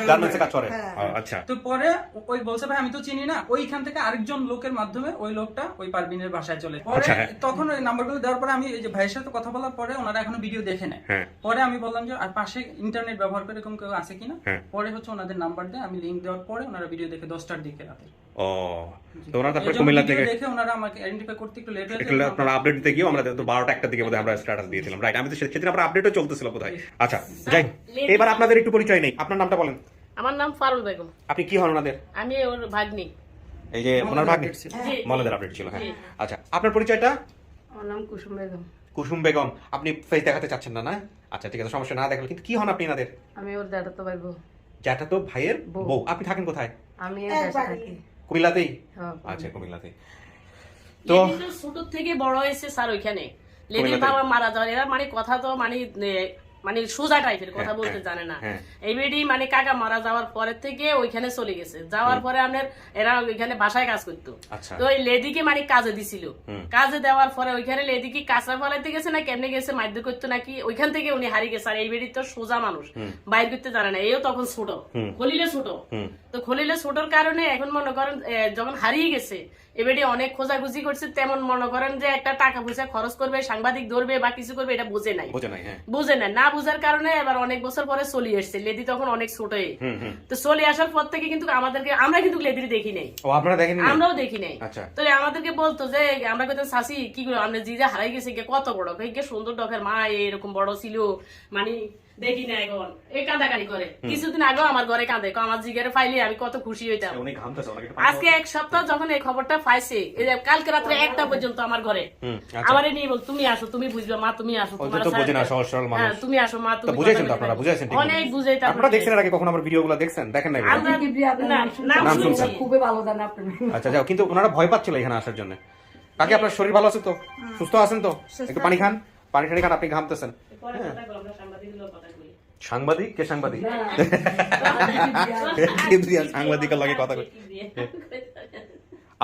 গার্মেন্টসে কাজ করে। আচ্ছা তো পরে ওই বলছে ভাই আমি তো চিনি না, ওইখান থেকে আরেকজন লোকের মাধ্যমে ওই লোকটা ওই পারভিনের বাসায় চলে। পরে আচ্ছা। তখন ওই নাম্বারগুলো দেওয়ার পরে আমি এই যে ভাইয়ের সাথে কথা বলার পরে ওনারা এখনো ভিডিও দেখে নেয়। হ্যাঁ। পরে আমি বললাম যে আর পাশে ইন্টারনেট ব্যবহার করে এরকম কেউ আছে কিনা। হ্যাঁ। পরে হচ্ছে ওনাদের নাম্বার দেয়, আমি লিংক দেওয়ার পরে ওনারা ভিডিও দেখে 10টার দিকে রাতে। ও তো ওনারা তারপরে এই জন্য কুমিল্লা ভিডিও থেকে দেখে ওনারা আমাকে আইডেন্টিফাই করতে একটু লেট একটু হয়েছে। আপনারা আপডেট দিতে গিয়েও আমরা তো 12টা 1টার দিকে বোধহয় আমরা স্ট্যাটাস দিয়েছিলাম, রাইট? আমি তো সেদিন আপনার আপডেটও চলতেছিল বোধহয়। আচ্ছা যাই, এবার আপনাদের একটু পরিচয় নেই, আপনার নামটা বলেন। আমার নাম ফারুল বেগম, আপনি কি হন ওনাদের? আমি ওর ভাগ্নি। এই যে ওনার ভাগ্নে মলাদের আপডেট ছিল। হ্যাঁ আচ্ছা, আপনার পরিচয়টা? আমার নাম কুসুম বেগম। কুসুম বেগম। আপনি ফেস দেখাতে চাচ্ছেন না, না? আচ্ছা ঠিক আছে, সমস্যা না দেখালে, কিন্তু কি হন আপনি এনাদের? আমি ওর দাদা তো ভাই বউ। যেটা তো ভাইয়ের বউ। আপনি থাকেন কোথায়? আমি দেশে থাকি। কুমিল্লাতেই? হ্যাঁ, আচ্ছা কুমিল্লাতেই। তো ছোট থেকে বড় হয়েছে স্যার ওইখানে। লেডির বাবা মারা যাওয়ার এরা মানে কথা তো মানে সোজা টাইপের কথা বলতে জানে না। এই বেডি মানে কাকা মারা যাওয়ার পরের থেকে ওইখানে চলে গেছে, যাওয়ার পরে আপনার এরা ওইখানে বাসায় কাজ করতো। তো ওই লেডিকে মানে কাজে দিছিল, কাজে দেওয়ার পরে ওইখানে লেডিকে কাঁচা ফলাইতে গেছে না কেমনে গেছে মারধর করতো নাকি, ওইখান থেকে উনি হারিয়ে গেছে। আর এই বেডি তো সোজা মানুষ, বাইর করতে জানে না। এও তখন ছোট, খলিলে ছোট। তো খলিলে ছোটর কারণে এখন মনে করেন যখন হারিয়ে গেছে এবারে অনেক খোঁজাখুঁজি করছে, তেমন মনে করেন যে একটা টাকা পয়সা খরচ করবে, সাংবাদিক ধরবে বা কিছু করবে, এটা বুঝে নাই। বুঝে নাই, না বুঝার কারণে এবার অনেক বছর পরে চলে এসছে। লেদি তখন অনেক ছোট, তো চলে আসার পর থেকে কিন্তু আমাদেরকে, আমরা কিন্তু লেদি দেখি নাই, আমরাও দেখি নাই। তো আমাদেরকে বলতো যে আমরা কইতাম শাসি কি করে আমরা জিজা হারাই গেছে, কত বড় সুন্দর ডকের মা এরকম বড় ছিল, মানে দেখি না এখন এই কাঁদাকানি করে। কিছুদিন আগেও আমার ঘরে কাঁদে, আমার জিগারে ফাইলে আমি কত খুশি হইতাম। আজকে 1 সপ্তাহ যখন এই খবরটা পাইছে, এই যে কালকে রাত্রে 1টা পর্যন্ত আমার ঘরে আমারে নিয়ে বল, তুমি আসো, তুমি বুঝবে মা, তুমি আসো, তুমি আসো মা, তুমি বুঝাইছেন তো আপনারা? বুঝাইছেন ঠিক? অনেক বুঝাইতাম। আপনারা দেখছেন এর আগে কখনো আমার ভিডিওগুলো দেখছেন? দেখেন নাই? নাম শুনছেন? খুবই ভালো জানে আপনি। আচ্ছা যাও, কিন্তু ওনারা ভয় পাচ্ছিল এখানে আসার জন্য। কাকি আপনার শরীর ভালো আছে তো? সুস্থ আছেন তো? একটু পানি খান, পানি টানি খান, আপনি ঘামতেছেন। সাংবাদিক? কে সাংবাদিক? সাংবাদিকের লাগে কথা কই।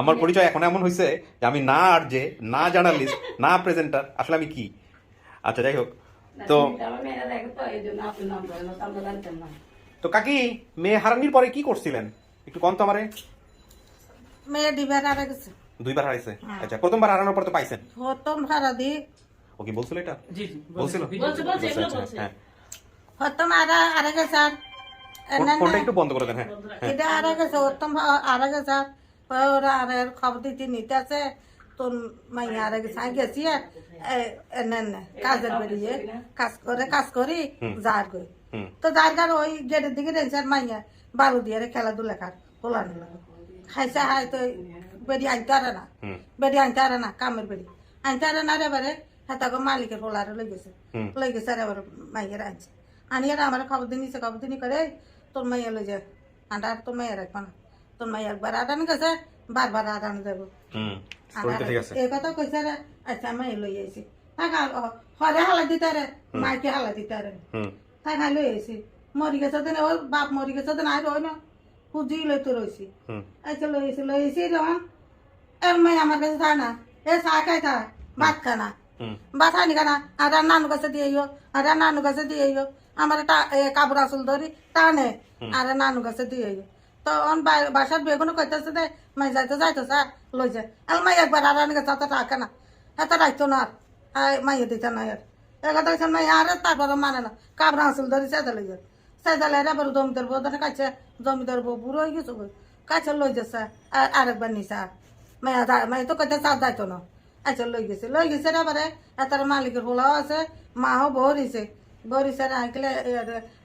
আমার পরিচয় এখন এমন হয়েছে যে আমি না আর যে না জার্নালিস্ট না প্রেজেন্টার, আসলে আমি কি? আচ্ছা যাই হোক, তো কাকি মেয়ে হারানির পরে কি করছিলেন একটু কম তো আমারে। মেয়ে ডিবার হারা গেছে, 2বার হারাইছে। আচ্ছা, প্রথমবার হারানোর পর তো পাইছেন? প্রথম হারা দি ও কি বলছিল এটা? জি বলছিল। হ্যাঁ প্রথম হারা গেছে আর ফোনটা একটু বন্ধ করে দেন। হ্যাঁ এটা হারা গেছে, প্রথম হারা গেছে আর ওরা আর খবর দিতে নিতে আছে তোর মাইয়া হারা গেছে। আমি গেছি কাজের বেরিয়ে কাজ করি যার গই, তো যার গার ওই গেটের দিকে রেখেছে আর মাইয়া বালু দিয়ে খেলাধুলা খার পোলানো খাইছে, হাই তো বেড়ি আনতে পারে না, বেড়ি আনতে পারে না, কামের বেড়ি আনতে পারে না। এবারে হেতাকে মালিকের পোলারে লই গেছে আর এবার মাইয়ের আনছে, আনিয়ে আমার খবর দিনিছে, খবর দিনি করে তোর মাইয়া লই যায় আন্ডা, তোর মাইয়া রাখবা না, তোর মাইয়া একবার আদান গেছে বারবার আদানো যাবো। এই কথা কইছে রে। আচ্ছা মাই লই আইছি, হরে হালা দিতে রে, মাইকে হালা দিতে রে, তাই খাই লই আইছি। মরি গেছে দিন ওর বাপ মরি গেছে দিন আর হয় না, খুঁজি লই তো রয়েছি। আচ্ছা লই আইছি যখন এর মাই আমার কাছে থাকে না, এ চা খাই থা, ভাত খানা, ভাত খাইনি খানা, আর নানু কাছে দিয়ে আর নানু কাছে দিয়ে আমার কাপড় আসল ধরি টানে আর নানু কাছে দিয়ে তো বাসার বেগুনো কইতেছে যে মাই যাইতেছে লই যায় আর মাই একবার আর আনি গেছে টাকা না এত রাখতো না আর মাইয়ে দিতে না আর এগার দেখছেন মাই আর তারপরে মানে না কাবরা হাসিল ধরে চেঁচা লই যায় চেঁচা লাই এবার জমিদার বউ ধরে কাছে জমিদার বউ বুড়ো হয়ে গেছে কাছে লই যাচ্ছে আরেকবার নিছে মাই তো কইতে চার যাইতো না আচ্ছা লই গেছে এবারে তার মালিকের পোলাও আছে মাও বহরিছে রাখলে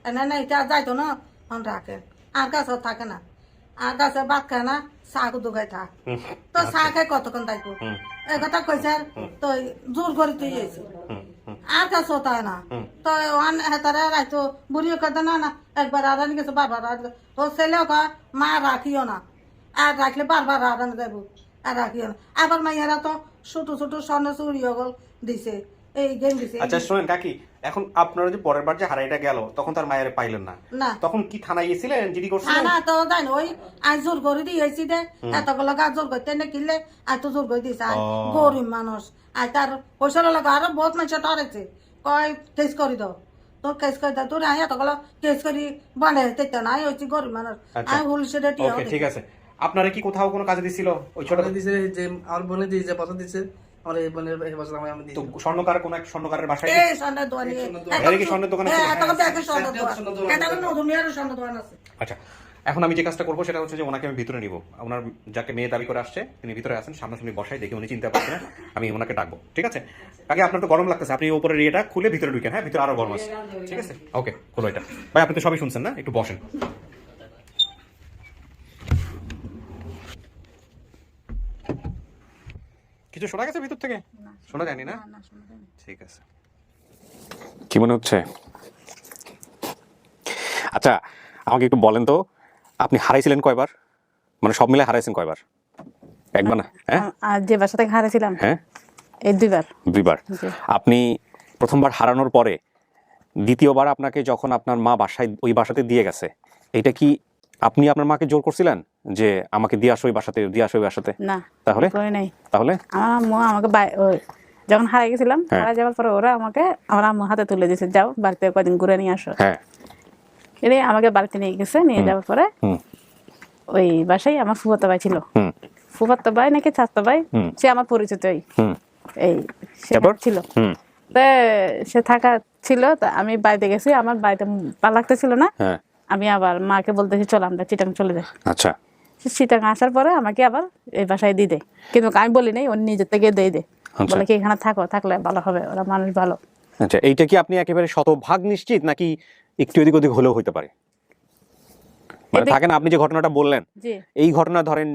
এনে না এটা যাইতো না রাখে আর কাছে থাকে না আর কাছে ভাত খায় না শাক দোকায় থাক তো শাক খাই কতক্ষণ থাকবো এ কথা কইছে আর তো জোর করে তুই এসে আর কাছে তাই না তো হেতারে রাখতো বুড়িও কথা না একবার আদানি গেছে বারবার ও ছেলেও কয় মা রাখিও না আর রাখলে বারবার আদানি যাবো আর রাখিও না আবার মাইয়ারা তো ছোট ছোট স্বর্ণ চুরি গল দিছে এই গেম দিছে আচ্ছা শোনেন কাকি, এখন আপনারা যে পরের বার যে হারাইটা গেল তখন তার মায়ের পাইলেন না, না তখন কি থানায় গেছিলেন, জিডি করছিলেন? না তো জানো ওই আজ জোর করে দিয়েছি দে এতগুলো গাছ জোর করতে না কিনলে আজ তো জোর করে দিয়েছে আজ গরিব মানুষ আজ তার পয়সা লাগা আরো বহুত মানুষ টরেছে কয় কেস করি দাও তো কেস করে দাও তোর আই এতগুলো কেস করি বানাই দিতে না হচ্ছে গরিব মানুষ আমি পুলিশে রেটিও ওকে ঠিক আছে। আপনারা কি কোথাও কোনো কাজে দিছিল ওই ছোট? দিছে যে আমার বোনে দিয়ে যে পছন্দ দিছে আমার এই বোনের এই বছর আমি তো দিই স্বর্ণকার কোন এক স্বর্ণকারের বাসায় এই স্বর্ণের দোকানে এর কি স্বর্ণের দোকান আছে? হ্যাঁ এতগুলো দেখে স্বর্ণের দোকান এটা কোনো দুনিয়ার স্বর্ণের দোকান আছে। আচ্ছা, এখন আমি যে কাজটা করবো সেটা হচ্ছে যে ওনাকে আমি ভিতরে নিব, ওনার যাকে মেয়ে দাবি করে আসছে তিনি ভিতরে আছেন, সামনাসামনি বসাই দেখি উনি চিন্তা পাচ্ছেন না, আমি ওনাকে ডাকবো, ঠিক আছে? আগে আপনার তো গরম লাগতেছে, আপনি উপরের ইয়েটা খুলে ভিতরে ঢুকেন, হ্যাঁ ভিতরে আরো গরম আছে, ঠিক আছে? ওকে খোলো এটা। ভাই আপনি তো সবই শুনছেন না, একটু বসেন। কিছু শোনা গেছে ভিতর থেকে? শোনা যায়নি না? ঠিক আছে। কি মনে হচ্ছে? আচ্ছা আমাকে একটু বলেন তো, আপনি হারাইছিলেন কয়বার, মানে সব মিলে হারাইছেন কয়বার? একবার না? হ্যাঁ আর যে বাসা থেকে হারাইছিলাম হ্যাঁ এই দুইবার। আপনি প্রথমবার হারানোর পরে দ্বিতীয়বার আপনাকে যখন আপনার মা বাসায় ওই বাসাতে দিয়ে গেছে, এটা কি আপনি আপনার মাকে জোর করছিলেন যে আমাকে দিয়ে আসো ওই বাসাতে, দিয়ে আসো ওই বাসাতে? না তাহলে করে নাই। তাহলে আমার আম্মু আমাকে যখন হারিয়ে গেছিলাম হারা যাওয়ার পরে ওরা আমাকে আমার আম্মু হাতে তুলে দিয়েছে, যাও বাড়িতে কদিন ঘুরে নিয়ে আসো। হ্যাঁ এটাই আমাকে বাড়িতে নিয়ে গেছে, নিয়ে যাওয়ার পরে ওই বাসায় আমার ফুফাতো ভাই ছিল, ফুফাতো ভাই নাকি চাচাতো ভাই, সে আমার পরিচিতই এই ছিল, তো সে থাকা ছিল। তা আমি বাড়িতে গেছি, আমার বাড়িতে ভালো লাগতেছিল না, আমি আবার মাকে বলতেছি চলো আমরা চিটাং চলে যাই। আচ্ছা চিটাং আসার পরে আমাকে আবার এই বাসায় দিয়ে দেয়, কিন্তু আমি বলি নাই, ওর নিজের থেকে দিয়ে দেয়, বলে কি এখানে থাকো, থাকলে ভালো হবে, ওরা মানুষ ভালো। আচ্ছা এইটা কি আপনি একেবারে শতভাগ নিশ্চিত নাকি একটু এদিক ওদিক হলেও হতে পারে? মানে থাকেন আপনি যে ঘটনাটা বললেন, এই ঘটনা ধরেন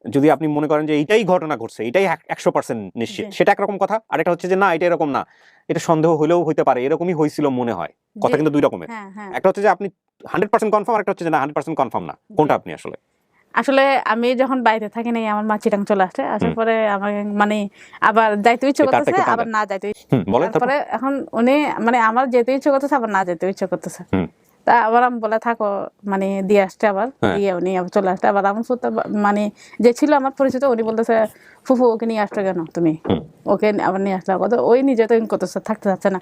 যদি আপনি মনে করেন যে এইটাই ঘটনা ঘটছে, এটাই 100% নিশ্চিত, সেটা একরকম কথা, আর একটা হচ্ছে যে না এটা এরকম না, এটা সন্দেহ হলেও হতে পারে, এরকমই হয়েছিল মনে হয়, কথা কিন্তু দুই রকমের। একটা হচ্ছে যে আপনি 100% কনফার্ম, আর একটা হচ্ছে যে না 100% কনফার্ম না, কোনটা আপনি আসলে? আসলে আমি যখন বাড়িতে থাকি নাই, আমার মা চিটাং চলে আসছে, আসার পরে আমাকে মানে আবার যাইতে ইচ্ছে করতেছে, আবার না যাইতে, তারপরে এখন উনি মানে আমার যেতে ইচ্ছে করতেছে, আবার না যেতে ইচ্ছে করতেছে, তা আবার আমি বলে থাকো মানে দিয়ে আসছে, আবার দিয়ে উনি আবার চলে আসছে। আবার আমার মানে যে ছিল আমার পরিচিত, উনি বলতেছে ফুফু ওকে নিয়ে আসছো কেন তুমি, ওকে আবার নিয়ে আসলে কত, ওই নিজে তো করতেছে, থাকতে যাচ্ছে না,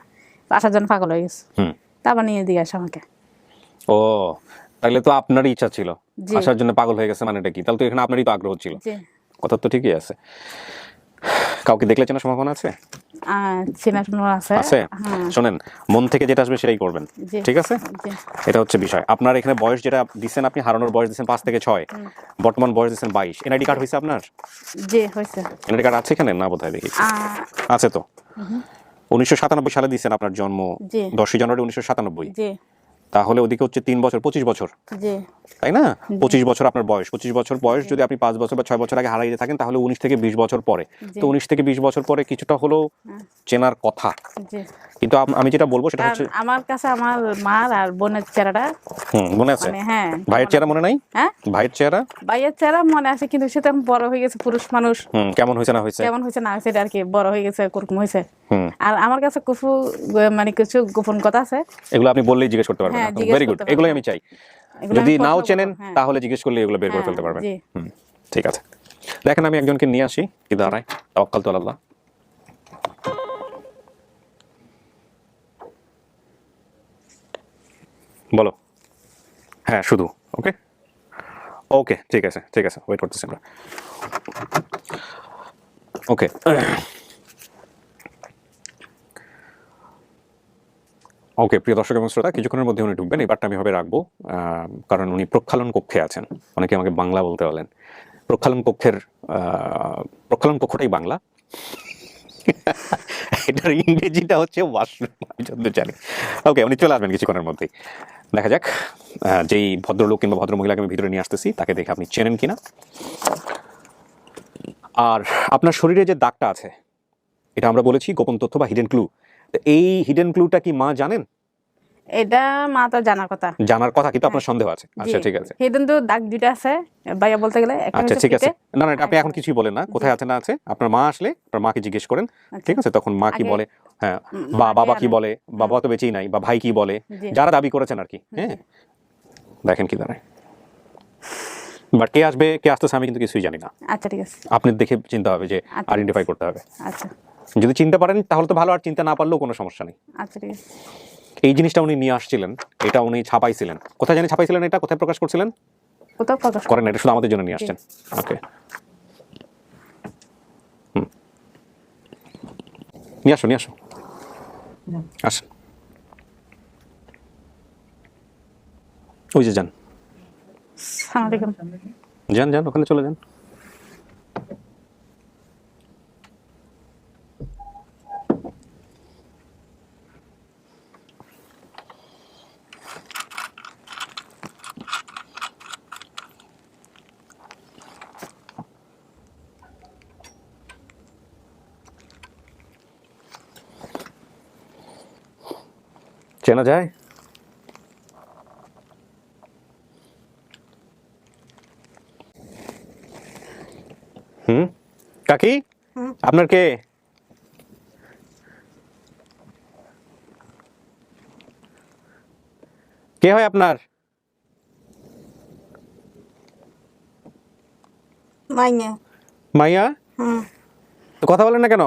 আসার জন্য পাগল হয়ে গেছে, তা আবার নিয়ে দিয়ে আসে আমাকে। ও তাহলে তো আপনারই ইচ্ছা ছিল আসার জন্য, পাগল হয়ে গেছে মানেটা কি? তাহলে তো এখানে আপনারই তো আগ্রহ ছিল, কথা তো ঠিকই আছে। কাউকে দেখলে চেনার সম্ভাবনা আছে? আছে। শোনেন, মন থেকে যেটা আসবে সেটাই করবেন, ঠিক আছে? এটা হচ্ছে বিষয়। আপনার এখানে বয়স যেটা দিচ্ছেন, আপনি হারানোর বয়স দিচ্ছেন 5 থেকে 6, বর্তমান বয়স দিচ্ছেন 22। এনআইডি কার্ড হয়েছে আপনার? জি হয়েছে। এনআইডি কার্ড আছে এখানে? না বোধহয়, দেখি আছে তো। 1997 সালে দিচ্ছেন আপনার জন্ম, 10 জানুয়ারি 1997। তাহলে ওদিকে হচ্ছে 3 বছর, 25 বছর, তাই না? 25 বছর আপনার বয়স, 25 বছর বয়স যদি আপনি 5 বছর বা 6 বছর আগে হারিয়ে থাকেন, তাহলে 19 থেকে 20 বছর পরে, তো 19 থেকে 20 বছর পরে কিছুটা হলেও চেনার কথা। কিন্তু আমি যেটা বলবো সেটা হচ্ছে আমার কাছে আমার মার আর বোনের চেহারাটা মনে আছে। ভাইয়ের চেহারা মনে নাই? ভাইয়ের চেহারা মনে আছে, কিন্তু সে তো বড় হয়ে গেছে, পুরুষ মানুষ, কেমন হয়েছে না হয়েছে এটা আর কি, বড় হয়ে গেছে, কুরকুম হয়েছে। আর আমার কাছে কুফু মানে কিছু গোপন কথা আছে, এগুলো আপনি বললেই জিজ্ঞেস করতে পারবেন। ভেরি গুড, এগুলোই আমি চাই। যদি নাও চেনেন তাহলে জিজ্ঞেস করলে এগুলো বের করে ফেলতে পারবেন। ঠিক আছে, দেখেন আমি একজনকে নিয়ে আসি, কি দাঁড়ায়, তাওয়াক্কালতু আলাল্লাহ। বলো। হ্যাঁ শুধু, ওকে ওকে ঠিক আছে ওয়েট করতেছি আমরা। ওকে ওকে প্রিয় দর্শক এবং শ্রোতা, কিছুক্ষণের মধ্যে উনি ঢুকবেন। এবারটা আমি ভাবে রাখবো, কারণ উনি প্রক্ষালন কক্ষে আছেন। অনেকে আমাকে বাংলা বলতে বলেন। প্রক্ষালন কক্ষটাই বাংলা, এটার ইংরেজিটা হচ্ছে ওয়াশরুম, আমি যতদূর জানি। ওকে, উনি চলে আসবেন কিছুক্ষণের মধ্যেই। দেখা যাক যেই ভদ্রলোক কিংবা ভদ্রমহিলাকে আমি ভিতরে নিয়ে আসতেছি তাকে দেখে আপনি চেনেন কিনা। আর আপনার শরীরে যে দাগটা আছে, এটা আমরা বলেছি গোপন তথ্য বা হিডেন ক্লু। এই হিডেন ক্লুটা কি মা জানেন? এটা মা তো জানার কথা, কিন্তু আপনার সন্দেহ আছে। আচ্ছা ঠিক আছে, হিডেন তো দাগ দুইটা আছে ভাইয়া বলতে গেলে। আচ্ছা ঠিক আছে, না এটা আপনি এখন কিছুই বলেন না, কোথায় আছে না আছে আপনার মা আসলে আপনার মাকে জিজ্ঞেস করেন, ঠিক আছে? তখন মা কি বলে, হ্যাঁ, বা বাবা কি বলে, বাবা তো বেঁচেই নাই, বা ভাই কি বলে, যারা দাবি করেছেন আর কি। হ্যাঁ, দেখেন কি দাঁড়ায়। বাট কে আসবে কে আসতেছে আমি কিন্তু কিছুই জানি না। আচ্ছা ঠিক আছে, আপনি দেখে চিন্তা হবে যে আইডেন্টিফাই করতে হবে। আচ্ছা যদি চিনতে পারেন তাহলে তো ভালো, আর চিন্তা না পারলেও কোনো সমস্যা নেই। আচ্ছা ঠিক আছে। এই জিনিসটা উনি নিয়ে আসছিলেন, এটা উনি ছাপাইছিলেন, কোথায় জানি ছাপাইছিলেন, এটা কোথায় প্রকাশ করছিলেন? কোথাও প্রকাশ করেন না, এটা শুধু আমাদের জন্য নিয়ে আসছেন। ওকে, নিয়ে আসো আসেন, ওই যে যান আসসালামু আলাইকুম। যান ওখানে চলে যান। চেনা যায়? কাকি, আপনার কে? কে হয় আপনার? মাইয়া। তো কথা বলেন না কেন?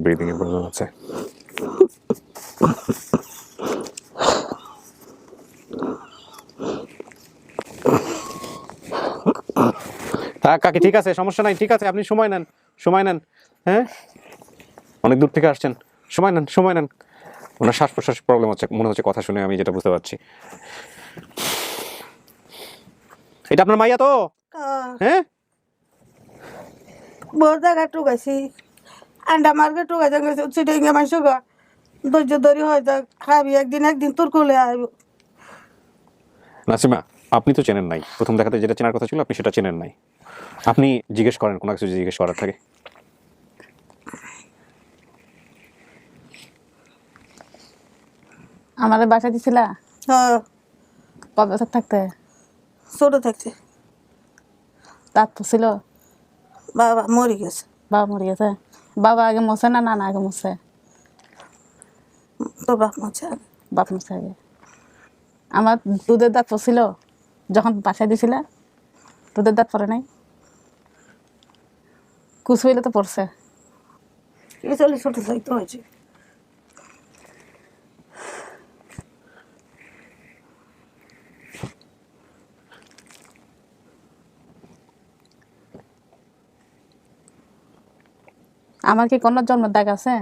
ব্রিদিং এর প্রবলেম আছে। কাকি ঠিক আছে, সমস্যা নাই, ঠিক আছে, আপনি সময় নেন। হ্যাঁ, অনেক দূর থেকে আসছেন, সময় নেন। ওনার শ্বাস প্রশ্বাস প্রবলেম হচ্ছে মনে হচ্ছে, কথা শুনে আমি যেটা বুঝতে পারছি। এটা আপনার মাইয়া তো? হ্যাঁ, বহুত জায়গায় টুকাইছি, আন্ডা মার্কে টুকাইতে গেছে, চিটিংয়ে মাইসো গা ধৈর্য ধরি হয়তো খাবি, একদিন তোর কোলে আইব। নাসিমা, আপনি তো চেনেন নাই, প্রথম দেখাতে যেটা চেনার কথা ছিল আপনি সেটা চেনেন নাই। আপনি জিজ্ঞেস করেন, কোনো কিছু জিজ্ঞেস করার থাকে। আমাদের বাসা দিছিলা হ্যাঁ, কত বছর থাকতে? ছোট থাকছে। দাঁত ছিল? বাবা মরে গেছে। বাবা মরে গেছে? বাবা আগে মরছে না নানা আগে মরছে? তোর বাপ মরছে আগে। বাপ মরছে আগে। আমার দুধের দাঁত পড়ছিল যখন বাসায় দিছিলা? দুধের দাঁত পড়ে নাই? কুচ হইলে তো পড়ছে। ছোট থাকতে হয়েছে। আমার কি কোনো জন্মের দাগ আছে?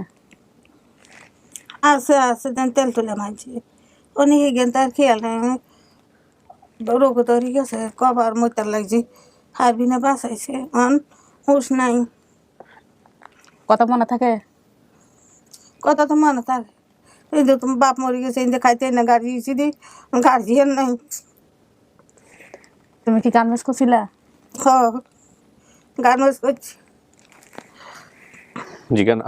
আছে তেল তুলে মানছি, অনেকে গেন তার খেয়াল নাই, রোগ ধরে গেছে, কবার মইতার লাগছে, হারবিনে বাঁচাইছে, হুশ নাই। কথা মনে থাকে? কথা তো মনে থাকে, এই যে তোমার বাপ মরে গেছে, এই যে খাইতে না গাড়ি দিয়েছি দি, গাড়ি নাই। তুমি কি গার্মেন্টস করছিলা? গার্মেন্টস করছি। জিগান।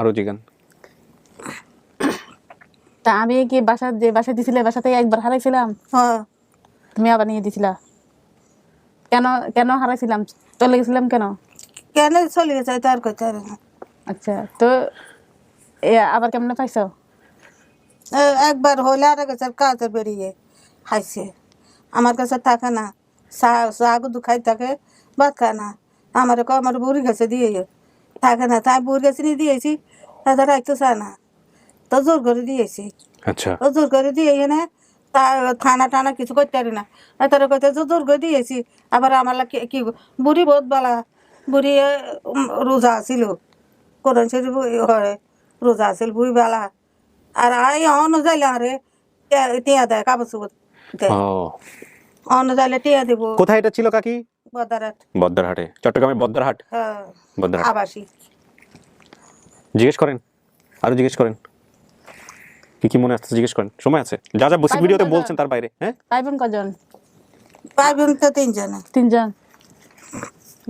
তা আমি কি বাসা দিছিলে, বাসা থেকে একবার হারাইছিলাম, তুমি আবার নিয়ে দিছিলা? কেন হারাইছিলাম, চলে গেছিলাম কেন? কেন চলে গেছে তার কথা। আচ্ছা, তো আবার কেমনে পাইছো? একবার হইলে আর গেছে কাজে বেরিয়ে খাইছে, আমার কাছে থাকে না, চা গুদু খাই থাকে, ভাত খায় না। আমার বুড়ি গেছে দিয়ে থাকে না, তাই বুড়ি গেছে নিয়ে দিয়েছি, তাদের রাখতে চায় না, তো জোর করে দিয়েছি। আচ্ছা, ও জোর করে দিয়ে এনে তা খানা টানা কিছু করতে পারি না, তারা কইতে জোর করে দিয়েছি। আবার আমার কি বুড়ি বহুত বেলা, বুড়ি রোজা আছিল, কোরআন শরীফ হয় রোজা আছিল বুড়ি বেলা। আর এই অন্য যাইলে আরে টিয়া দেয়, কাপড় চোপড় দেয়, ও অন্য যাইলে টিয়া দিব। কোথায় এটা ছিল কাকি? বদারাট, বদ্দারহাটে, চট্টগ্রামের বদ্দারহাট। হ্যাঁ, বদ্দারহাট। আবাসী। জিজ্ঞেস করেন, আরো জিজ্ঞেস করেন, কি কি মনে আসছে জিজ্ঞেস করেন, সময় আছে। যা যা বেসিক ভিডিওতে বলছেন তার বাইরে। হ্যাঁ, ভাই বোন কজন? ভাই বোন তো তিনজন। 3 জন।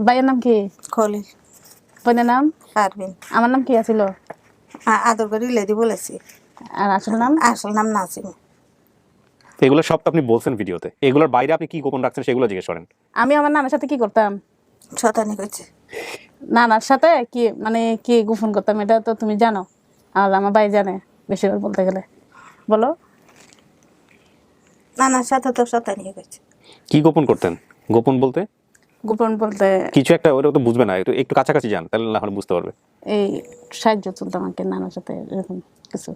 ভাইয়ের নাম কি? খলিল, বোনের নাম? পারবিন। আমার নাম কি আছিল? আদর করে লেদি বলেছি, আর আসল নাম? আসল নাম নাসিম। এগুলো সব তো আপনি বলছেন ভিডিওতে, এগুলোর বাইরে আপনি কি গোপন রাখছেন সেগুলো জিজ্ঞেস করেন। আমি আমার নানার সাথে কি করতাম? শতানি করছে। নানার সাথে কি মানে কি গোপন করতাম এটা তো তুমি জানো, আর আমার ভাই জানে বেশিরভাগ বলতে গেলে। বলো। নানার সাথে তো শতানি করছে। কি গোপন করতেন? গোপন বলতে গোপন বলতে কিছু একটা, ওটা তো বুঝবে না, একটু কাছাকাছি যান তাহলে না হলে বুঝতে পারবে। এই সাহায্য চলতো আমাকে নানার সাথে, এরকম কিছু।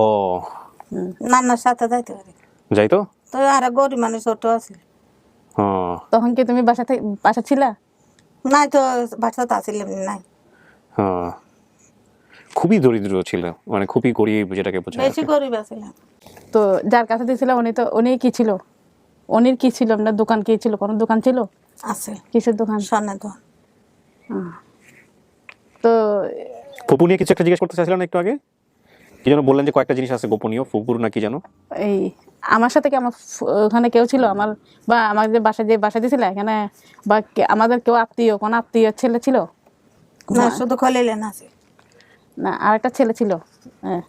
ও, নানার সাথে যাইতে পারে, যাই তো। তো আর গরিব মানুষ ছোট আছে। হ্যাঁ, তখন কি তুমি বাসা ছিলা? নাই তো, বাচ্চাটা আসিলাম নাই। হ্যাঁ, খুবই দরিদ্র ছিল, মানে খুবই গরিব, যেটাকে বোঝায়। বেশি গরিব আছিলাম। তো যার কাছে দিয়েছিল উনি কি ছিল? উনির কি ছিল? আপনার দোকান কি ছিল? কোনো দোকান ছিল? আছে, কিসের দোকান? স্বর্ণের দোকান। তো ফুপু নিয়ে কিছু একটা জিজ্ঞেস করতে চাইছিলেন একটু আগে, কি যেন বললেন যে কয়েকটা জিনিস আছে গোপনীয়, ফুপুর না কি জানো? এই আমার সাথে কি আমার ওখানে কেউ ছিল আমার, বা আমাদের যে বাসা দিয়েছিল এখানে, বা আমাদের কেউ আত্মীয়, কোন আত্মীয় ছেলে ছিল? না, শুধু খলিলেন আছে। না, আর একটা ছেলে ছিল। হ্যাঁ,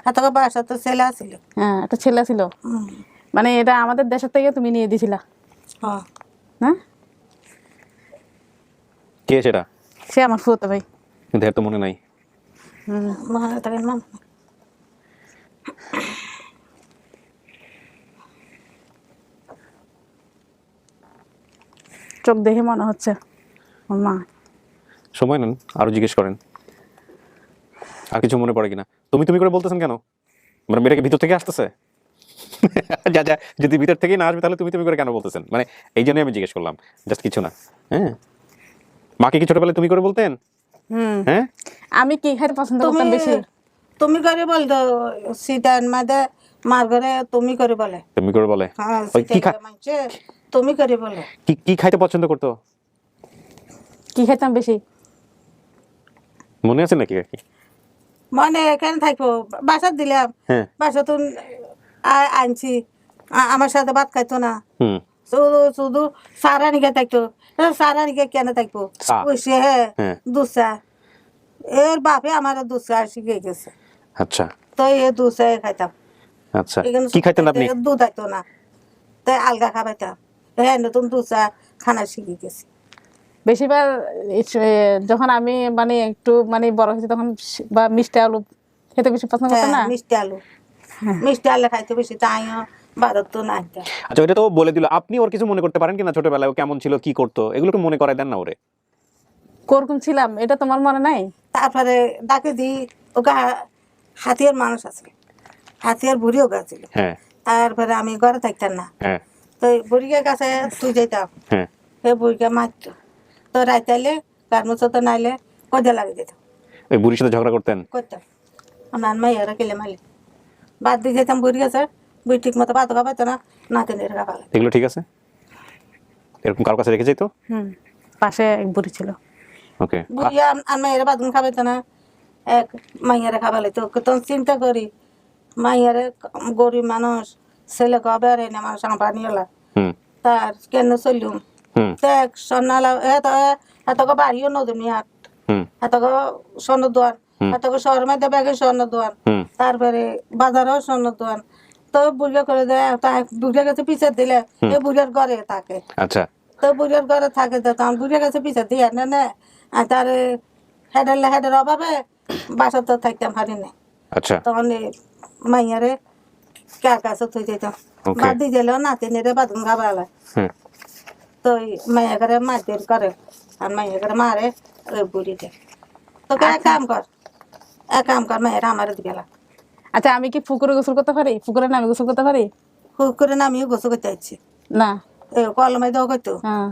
এত বাসা তো ছেলে আছিল। হ্যাঁ, একটা ছেলে ছিল। মানে এটা আমাদের দেশের থেকে তুমি নিয়ে দিয়েছিলা? হ্যাঁ, না, কে সেটা? সে আমার ফুতো ভাই। কিন্তু এর তো মনে নাই। মহারাজ থাকেন মাম। চোখ দেখে মনে হচ্ছে ওর মা। সময় নেন, আরো জিজ্ঞেস করেন, আর কিছু মনে পড়ে কিনা। তুমি করে বলতেছেন কেন? মানে মেয়েটাকে ভিতর থেকে আসতেছে? যা যা, যদি ভিতর থেকেই না আসবে তাহলে তুমি করে কেন বলতেছেন? মানে এই জন্যই আমি জিজ্ঞেস করলাম, জাস্ট কিছু না। হ্যাঁ, মাকে কি ছোটবেলায় তুমি করে বলতেন? হ্যাঁ, আমি কি খাইতে পছন্দ করতাম বেশি? তুমি করে বল তো, সিটান মাদে মার ঘরে তুমি করে বলে। তুমি করে বলে? হ্যাঁ, ওই কি তুমি করে বলে। কি খাইতে পছন্দ করতো? কি খাইতাম বেশি মনে আছে নাকি? মানে এখানে থাকবো, বাসা দিলাম, হ্যাঁ, বাসা তো আনছি, আমার সাথে ভাত খাইতো না, হুম, শুধু সারা নিকে থাকতো। সারা নিকে কেন থাকবো? ওই সে দুসা, এর বাপে আমার দুসা শিখে গেছে। আচ্ছা, তো এই দুসা খাইতাম। আচ্ছা, কি খাইতেন আপনি? দুধ আইতো না, তাই আলগা খাবাইতাম। হ্যাঁ, নতুন দুসা খানা শিখে গেছি। বেশিরভাগ যখন আমি মানে একটু মানে বড় হয়েছি তখন বা মিষ্টি আলু খেতে বেশি পছন্দ করতাম না। মিষ্টি আলু খাইতে বেশি, তাইও ভারত তো নাই। আচ্ছা, ওইটা তো বলে দিল। আপনি ওর কিছু মনে করতে পারেন কিনা? ছোটবেলায় ও কেমন ছিল, কি করতো, এগুলো একটু মনে করাই দেন না ওরে। কোরকম ছিলাম এটা তোমার মনে নাই? তারপরে ডাকে দি ওকে হাতিয়ার মানুষ আছে, হাতিয়ার বুড়িও গাছিল। তারপরে আমি ঘরে থাকতাম না, তো বুড়িকে কাছে তুই যেতাম, সে বুড়িকে মারতো। তো রাইতাইলে গার্মেন্টস তো নাইলে কদে লাগে যেত। ওই বুড়ির সাথে ঝগড়া করতেন? করতাম। আমার মাইয়ারা কেলে মারলে বাদ দিয়ে যেতাম বুড়ি কাছে। বুড়ি ঠিক মতো ভাত খাবাইতো না, নাতিনের খাবার। এগুলো ঠিক আছে? এরকম কারোর কাছে রেখে যেত? পাশে এক বুড়ি ছিল। ওকে, বুড়ি আর মাইয়ারা বাথরুম খাবাইতো না, এক মাইয়ারে খাবাইতো। তখন চিন্তা করি, মাইয়ারে গরিব মানুষ, ছেলে খাবে আর এনে মানুষ আমার পানি এলা, তার কেন চললুম। দেখ সন্নালা এত বাড়িও নদী হাট, এত স্বর্ণ দোয়ান, এত শহর মধ্যে ব্যাগে স্বর্ণ দোয়ান, তারপরে বাজারও স্বর্ণ দোয়ান। তো বুড়িয়া করে দেয়, বুড়িয়া কাছে পিছিয়ে দিলে এই বুড়িয়ার ঘরে থাকে। আচ্ছা, তো বুড়িয়ার ঘরে থাকে, তখন বুড়িয়ার কাছে পিছিয়ে দিয়ে না, আর তার হেডের অভাবে বাসা তো থাকতাম হারি না আচ্ছা তখন মাইয়ারে কার কাছে থই যেতাম Okay. বাদ দিয়ে গেলেও নাতিনিরে বাথরুম খাবার হুম তো মাইয়া করে মারধর করে আর মাইয়া করে মারে ওই বুড়িতে তোকে এক কাম কর মায়েরা আমার গেলা আচ্ছা আমি কি পুকুরে গোসল করতে পারি? পুকুরে নামে গোসল করতে পারি? হুক করে আমিও গোসল করতে যাচ্ছি না। কলমাই দেওয়া করতো হ্যাঁ,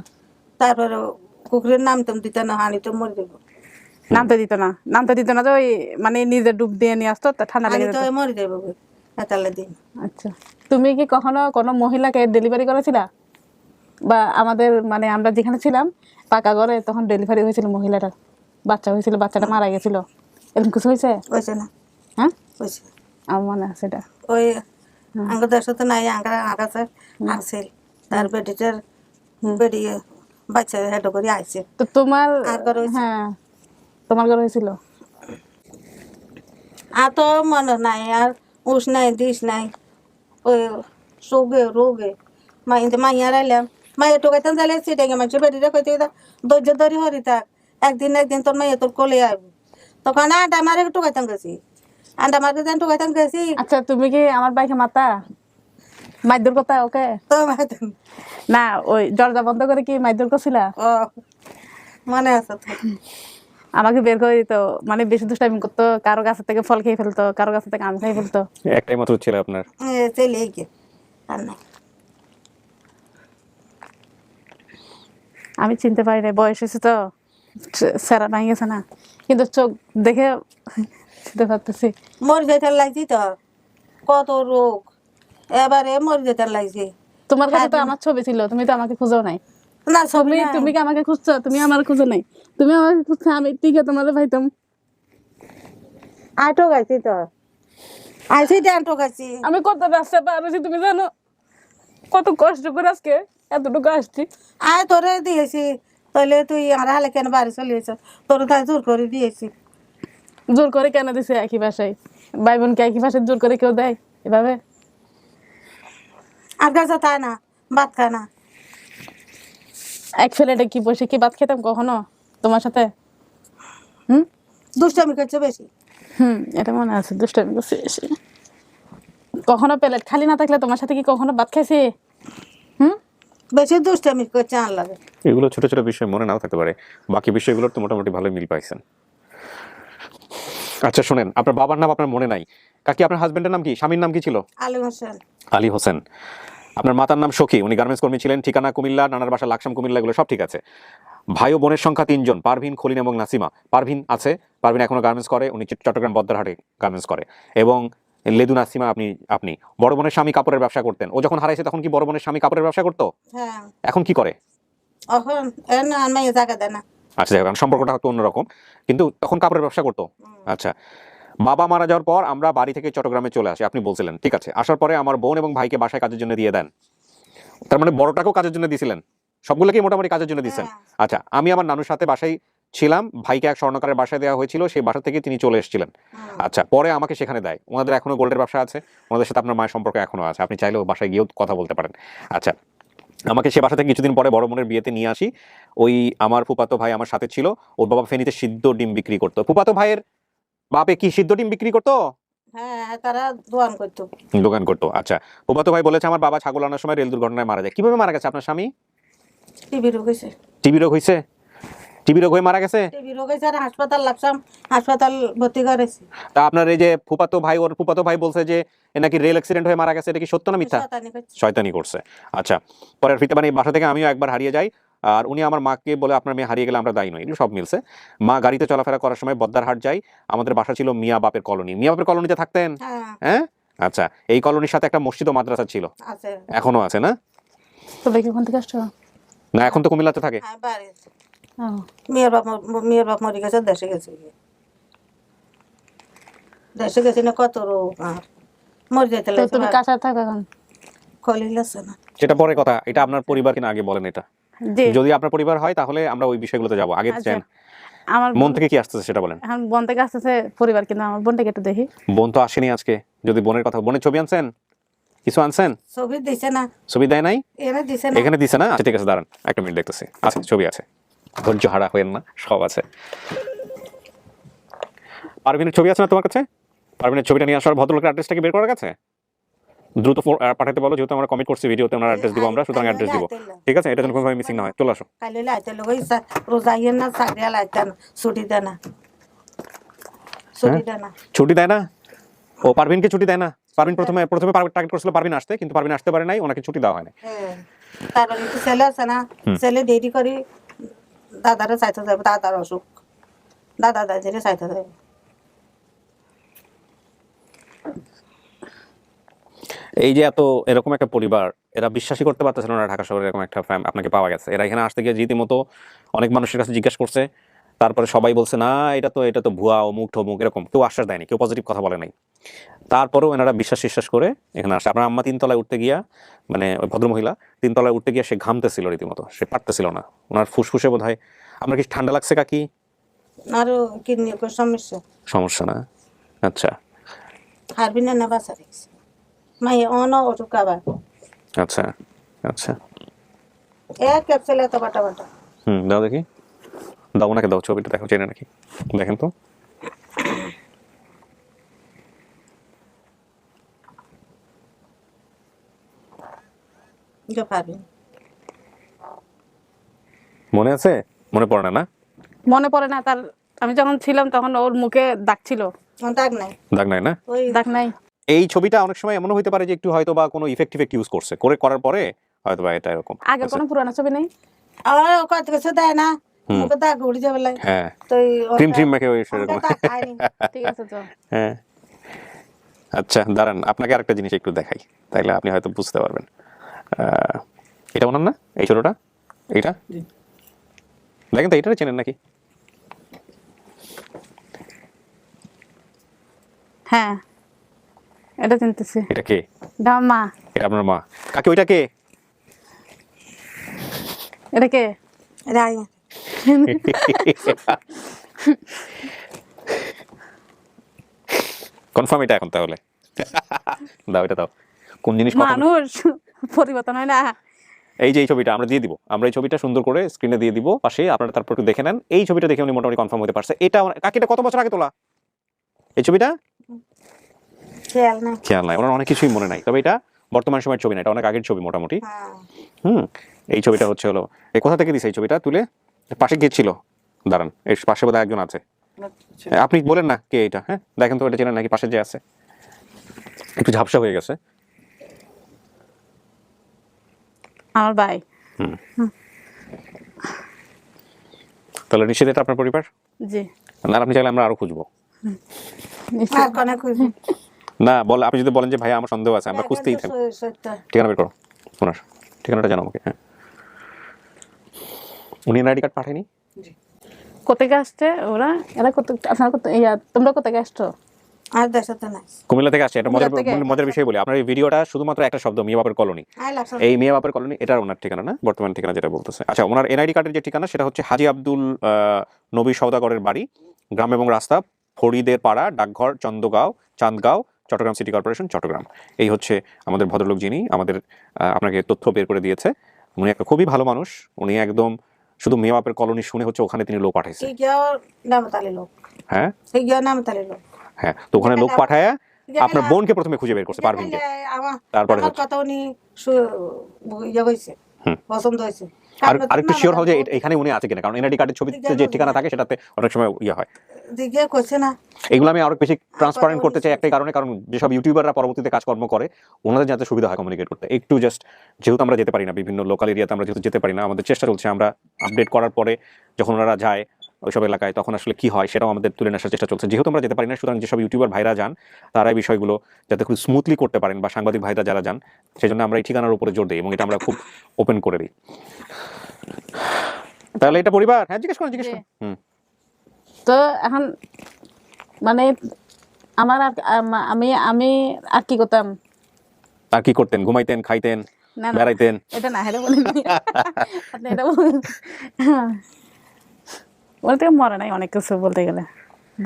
তারপরে কুকুরের নামতাম দিতে না হানি তো মরে যাবো নামতে দিত না তো ওই মানে নিজে ডুব দিয়ে নিয়ে আসতো, তা ঠান্ডা হানি লেগে তো যেত। মরে যাবো এতালে দিন আচ্ছা, তুমি কি কখনো কোনো মহিলাকে ডেলিভারি করেছিলা? বা আমাদের মানে আমরা যেখানে ছিলাম পাকা ঘরে তখন ডেলিভারি হয়েছিল, মহিলাটার বাচ্চা হয়েছিল, বাচ্চাটা মারা গেছিল, এরকম কিছু হয়েছে? হয়েছে না হ্যাঁ, হয়েছে আমার মনে আছে এটা। ওই আঙ্গুর দেশ তো নাই আঙ্গার আগাছে আসছিল তার বেটিটার বেটি বাচ্চা হেঁটো করে আইছে তো তোমার আর ঘরে হয়েছে? হ্যাঁ তোমার ঘরে হয়েছিল? আর তো মনে নাই আর উস নাই দিস নাই ওই রোগে মাইয়ার আইলাম মাইয়া টোকাইতাম যাইলে সেটাকে মানুষের বেটিটা কইতে ধৈর্য ধরি হরি থাক একদিন তোর মাইয়া তোর কোলে আইব তখন আন্ডা মারে টোকাইতাম গেছি আন্ডা মারে টোকাইতাম গেছি আচ্ছা, তুমি কি আমার বাইকে মাতা মাইদুর কথা ওকে? তো মাইতাম না, ওই দরজা বন্ধ করে কি মাইদুর করছিলা? ও মনে আছে তো আমাকে বের করে দিত, মানে বেশি দুষ্টামি করতো, কারো কাছ থেকে ফল খেয়ে ফেলতো, কারো কাছ থেকে আম খেয়ে ফেলতো। একটাই মাত্র ছেলে আপনার? চলে গিয়ে আর না আমি চিনতে পারি না, বয়স হয়েছে তো সেরা নাই গেছে না, কিন্তু চোখ দেখে চিনতে পারতেছি। মরে যেতে লাগছি তো কত রোগ এবারে মরে যেতে লাগছি তোমার কাছে তো আমার ছবি ছিল, তুমি তো আমাকে খুঁজো নাই। না ছবি তুমি কি আমাকে খুঁজছো? তুমি আমার খুঁজো নাই, তুমি আমাকে খুঁজছো, আমি ঠিক আছে তোমাদের ভাইতাম। আটো গাইছি তো আইসি ডান টোকাইছি আমি কত রাস্তা পার হয়েছি তুমি জানো, কত কষ্ট করে আজকে এতটুকু আসছি। আয় তোরে দিয়েছি তাহলে তুই আমার হালে কেন বাড়ি চলিয়েছ তোর তাই জোর করে দিয়েছি জোর করে কেন দিছে? একই ভাষায় ভাই বোনকে একই ভাষায় জোর করে কেউ দেয় এভাবে? আর কাছে তাই না ভাত খায় না এক ফ্লেটে কি বসে কি ভাত খেতাম কখনো তোমার সাথে? দুষ্টামি করছে বেশি এটা মনে আছে, দুষ্টামি করছি বেশি। কখনো প্লেট খালি না থাকলে তোমার সাথে কি কখনো ভাত খাইছি? বেশি দুষ্টামি করছে আর লাগে এগুলো ছোট ছোট বিষয় মনে নাও থাকতে পারে, বাকি বিষয়গুলোর তো মোটামুটি ভালো মিল পাইছেন। আচ্ছা শোনেন, আপনার বাবার নাম আপনার মনে নাই, কাকি আপনার হাজবেন্ডের নাম কি, স্বামীর নাম কি ছিল? আলী হোসেন আলী হোসেন। আপনার মাতার নাম সখী, উনি গার্মেন্টস কর্মী ছিলেন, ঠিকানা কুমিল্লা, নানার বাসা লাকসাম কুমিল্লা, এগুলো সব ঠিক আছে। ভাই ও বোনের সংখ্যা 3 জন, পারভিন, খলিন এবং নাসিমা। পারভিন আছে, পারভিন এখনো গার্মেন্টস করে, উনি চট্টগ্রাম বদ্দারহাটে গার্মেন্টস করে। এবং লেদু নাসিমা আপনি বড় বোনের স্বামী কাপড়ের ব্যবসা করতেন, ও যখন হারাইছে তখন কি বড় বোনের স্বামী কাপড়ের ব্যবসা করতো? হ্যাঁ এখন কি করে? এখন মেয়ে জায়গা দেয় না আচ্ছা দেখো, সম্পর্কটা হতো অন্যরকম, কিন্তু তখন কাপড়ের ব্যবসা করতো। আচ্ছা, বাবা মারা যাওয়ার পর আমরা বাড়ি থেকে চট্টগ্রামে চলে আসি, আপনি বলছিলেন, ঠিক আছে। আসার পরে আমার বোন এবং ভাইকে বাসায় কাজের জন্য দিয়ে দেন, তার মানে বড়টাকেও কাজের জন্য দিয়েছিলেন, সবগুলোকেই মোটামুটি কাজের জন্য দিয়েছেন। আচ্ছা, আমি আমার নানুর সাথে বাসায় ছিলাম, ভাইকে এক স্বর্ণকারের বাসায় দেওয়া হয়েছিল, সেই বাসা থেকে তিনি চলে এসেছিলেন। আচ্ছা, পরে আমাকে সেখানে দেয়, ওনাদের এখনো গোল্ডের ব্যবসা আছে, ওনাদের সাথে আপনার মায়ের সম্পর্ক এখনো আছে, আপনি চাইলেও বাসায় গিয়েও কথা বলতে পারেন। আচ্ছা, আমাকে সে বাসা থেকে কিছুদিন পরে বড় বোনের বিয়েতে নিয়ে আসি, ওই আমার ফুপাতো ভাই আমার সাথে ছিল, ওর বাবা ফেনীতে সিদ্ধ ডিম বিক্রি করতো। ফুপাতো ভাইয়ের বাপে কি সিদ্ধ ডিম বিক্রি করতো? হ্যাঁ তারা দোয়ান করতো দোকান করতো। আচ্ছা, ফুপাতো ভাই বলেছে আমার বাবা ছাগল আনার সময় রেল দুর্ঘটনায় মারা যায়। কিভাবে মারা গেছে আপনার স্বামী? টিবি রোগ হয়েছে টিবি রোগ হয়েছে? টিবি রোগ হয়ে মারা গেছে? টিবি রোগ হয়েছে আর হাসপাতাল ভর্তি করেছি। তা আপনার এই যে ফুপাতো ভাই, ওর ফুপাতো ভাই বলছে যে এ নাকি রেল অ্যাক্সিডেন্ট হয়ে মারা গেছে, এটা কি সত্য না মিথ্যা? শয়তানি করছে। শয়তানি করছে। আচ্ছা, পরের ফিতে মানে বাসা থেকে আমিও একবার হারিয়ে যাই, আর উনি আমার মাকে বলে আপনার মেয়ে হারিয়ে গেলে আমরা দায়ী নই, এগুলো সব মিলছে। মা গাড়িতে চলাফেরা করার সময় বদ্দারহাট যাই, আমাদের বাসা ছিল মিয়া বাপের কলোনি। মিয়া বাপের কলোনিতে থাকতেন? হ্যাঁ হ্যাঁ, আচ্ছা, এই কলোনির সাথে একটা মসজিদ ও মাদ্রাসা ছিল, আছে এখনো আছে না? তবে কি ওখান থেকে আসছো? না, এখন তো কুমিল্লাতে থাকে। হ্যাঁ বাড়ি ও, মেয়ের বাপ মরে গেছে দেশে গেছে না কত রোগ আর মরে যেতে তো তুমি কার সাথে থাকো এখন? খলিল আছে না সেটা পরে কথা, এটা আপনার পরিবার কিনা আগে বলেন এটা। জি, যদি আপনার পরিবার হয় তাহলে আমরা ওই বিষয়গুলোতে যাবো, আগে আচ্ছা। চান আমার মন থেকে কি আসতেছে সেটা বলেন। এখন বোন থেকে আসতেছে পরিবার, কিন্তু আমার বোনটাকে একটু দেখি। বোন তো আসেনি আজকে, যদি বোনের কথা, বোনের ছবি আনছেন, কিছু আনছেন? ছবি দিছে না ছবি দেয় নাই? এনে দিছে না এখানে দিছে না? আচ্ছা ঠিক আছে, দাঁড়ান একটা মিনিট দেখতেছি। আচ্ছা, ছবি আছে, ধৈর্য হারা হয়েন না, সব আছে। পারভিনের ছবি আছে না তোমার কাছে? পারভিনের ছবিটা নিয়ে আসার ভদ্রলোকের অ্যাড্রেসটা কি বের করা গেছে? দ্রুত পাঠাতে বলো, যেহেতু আমরা কমিট করছি ভিডিওতে ওনার অ্যাড্রেস দিব আমরা, সুতরাং অ্যাড্রেস দিব, ঠিক আছে? এটা যেন কোনোভাবে মিসিং না হয়। চলে আসো। কাইলে লাইতে লোক রোজা ইয়েন না চাকরিয়া লাইতেন ছুটি দেয় না, ছুটি দেয় না। ছুটি দেয় না? ও পারভিনকে ছুটি দেয় না? পারভিন প্রথমে টার্গেট করছিল পারভিন আসতে, কিন্তু পারভিন আসতে পারে নাই, ওনাকে ছুটি দেওয়া হয় না। হ্যাঁ, তারপরে একটু ছেলে আছে না, ছেলে দেরি করি দাদারে চাইতে যাবে, দাদার অসুখ, দাদা দাদিরে চাইতে যাবে। এই যে এত এরকম একটা পরিবার, এরা বিশ্বাসই করতে পারতেছে না ঢাকা শহরে এরকম একটা আপনাকে পাওয়া গেছে। এরা এখানে আসতে গিয়ে রীতিমতো অনেক মানুষের কাছে জিজ্ঞেস করছে, তারপরে সবাই বলছে না এটা তো ভুয়া, অমুক ঠমুক, এরকম কেউ আশ্বাস দেয়নি, কেউ পজিটিভ কথা বলে নাই। তারপরেও এনারা বিশ্বাস করে এখানে আসে। আপনার আম্মা 3 তলায় উঠতে গিয়া, মানে ওই ভদ্রমহিলা 3 তলায় উঠতে গিয়া সে ঘামতেছিল রীতিমতো, সে পারতেছিল না, ওনার ফুসফুসে বোধ হয়। আপনার কি ঠান্ডা লাগছে কাকি? আরো কিডনি সমস্যা, সমস্যা না? আচ্ছা হারবিনা না বাসা রেখেছে মাই অন অসুখ আবার। আচ্ছা আচ্ছা, এক ক্যাপসুল এত বাটা বাটা। দাও দেখি, দাও ওনাকে দাও, ছবিটা দেখো, চেনে নাকি দেখেন তো। মনে আছে? মনে পড়ে না? না মনে পড়ে না তার, আমি যখন ছিলাম তখন ওর মুখে দাগ ছিল। দাগ নাই, দাগ নাই না? ওই দাগ নাই। এই ছবিটা অনেক সময় এমন হইতে পারে যে একটু হয়তো বা কোনো ইফেক্ট ইউজ করছে, করার পরে হয়তো বা এটা এরকম। আগে কোনো পুরানো ছবি নেই? আর কত কিছু দেয় না, মুখে দাগ উড়ে যাবে লাই। হ্যাঁ, তো ক্রিম মেখে ওই সেরকম। ঠিক আছে তো। হ্যাঁ আচ্ছা, দাঁড়ান আপনাকে আরেকটা জিনিস একটু দেখাই, তাইলে আপনি হয়তো বুঝতে পারবেন। এটা ওনার না, এই ছোটটা? এইটা দেখেন তো, এইটারে চেনেন নাকি? হ্যাঁ, এটা চিনতেছি। এটা কে? এটা আমার মা। এটা আপনার মা? কাকে ওইটা কে? এটা কে? রাই কনফার্ম এটা এখন তাহলে? দাও এটা দাও। কোন জিনিস মানুষ পরিবর্তন হয় না। এই যে এই ছবিটা আমরা দিয়ে দিব, আমরা এই ছবিটা সুন্দর করে স্ক্রিনে দিয়ে দিব পাশে, আপনারা তারপর একটু দেখে নেন। এই ছবিটা দেখে উনি মোটামুটি কনফার্ম হতে পারছে। এটা কাকিটা কত বছর আগে তোলা এই ছবিটা? খেয়াল নাই, ওনার অনেক কিছুই মনে নাই, তবে এটা বর্তমান সময়ের ছবি না, এটা অনেক আগের ছবি মোটামুটি। এই ছবিটা হচ্ছে হলো, এই কোথা থেকে দিছে এই ছবিটা তুলে? পাশে কে ছিল? দাঁড়ান, এই পাশে বোধহয় একজন আছে, আপনি বলেন না কে এটা। হ্যাঁ দেখেন তো, এটা চেনেন নাকি? পাশে যে আছে একটু ঝাপসা হয়ে গেছে। আমার ভাই। তাহলে নিশ্চিত এটা আপনার পরিবার? জি। না আপনি চাইলে আমরা আরো খুঁজবো। না বল, আপনি যদি বলেন যে ভাই আমার সন্দেহ আছে, আমরা খুঁজতেই থাকি। ঠিকানা বের করো, ওনার ঠিকানাটা জানাও আমাকে। হ্যাঁ, উনি আইডি কার্ড পাঠায়নি? কোথেকে আসছে ওরা? এরা আপনারা তোমরা কোথেকে আসছো? আর দেশতে নাই, কুমিল্লা থেকে আসছে। এটা মজার বিষয় বলি, আপনার এই ভিডিওটা শুধুমাত্র একটা শব্দ, মিয়া বাপের কলোনি। এই মিয়া বাপের কলোনি এটা ওনার ঠিকানা না, বর্তমান ঠিকানা যেটা বলতেছে। আচ্ছা, ওনার এনআইডি কার্ডের যে ঠিকানা সেটা হচ্ছে হাজী আব্দুল নবী সওদাগরের বাড়ি, গ্রাম এবং রাস্তা, ফরিদের পাড়া, ডাকঘর, চান্দগাঁও, চট্টগ্রাম সিটি কর্পোরেশন, চট্টগ্রাম। এই হচ্ছে আমাদের ভদ্রলোক, যিনি আমাদের আপনাকে তথ্য বের করে দিয়েছে। উনি একটা খুবই ভালো মানুষ। উনি একদম শুধু মিয়া বাপের কলোনি শুনে হচ্ছে ওখানে তিনি লোক পাঠাইছে। হ্যাঁ হ্যাঁ, তো ওখানে লোক পাঠায় আপনার বোনকে প্রথমে খুঁজে বের করছে, পারভিনকে। তারপরে কথা উনি পছন্দ হয়েছে। আর একটু শিওর হও যে এখানে উনি আছে কিনা, কারণ এনআইডি কার্ডের ছবিতে যে ঠিকানা থাকে সেটাতে অনেক সময় ইয়ে হয়। এগুলো আমি আরো বেশি ট্রান্সপারেন্ট করতে চাই একটাই কারণে, কারণ যেসব ইউটিউবাররা পরবর্তীতে কাজকর্ম করে ওনাদের যাতে সুবিধা হয় কমিউনিকেট করতে। একটু জাস্ট যেহেতু আমরা যেতে পারি না, বিভিন্ন লোকাল এরিয়াতে আমরা যেহেতু যেতে পারি না, আমাদের চেষ্টা চলছে আমরা আপডেট করার পরে যখন ওনারা যায় ওইসব এলাকায় তখন আসলে কি হয় সেটাও আমাদের তুলে নেওয়ার চেষ্টা চলছে। যেহেতু আমরা যেতে পারি না, সুতরাং যেসব ইউটিউবার ভাইরা যান তারা এই বিষয়গুলো যাতে খুব স্মুথলি করতে পারেন, বা সাংবাদিক ভাইরা যারা যান, সেই জন্য আমরা এই ঠিকানার উপরে জোর দিই এবং এটা আমরা খুব ওপেন করে দিই। তাহলে এটা পরিবার? হ্যাঁ জিজ্ঞেস করুন। তো এখন মানে আমার আমি আর কি করতাম? আর কি করতেন? ঘুমাইতেন, খাইতেন, বেড়াইতেন? এটা না, এটা বলিনি। আপনি এটা বলতে মরে নাই অনেক কিছু বলতে গেলে।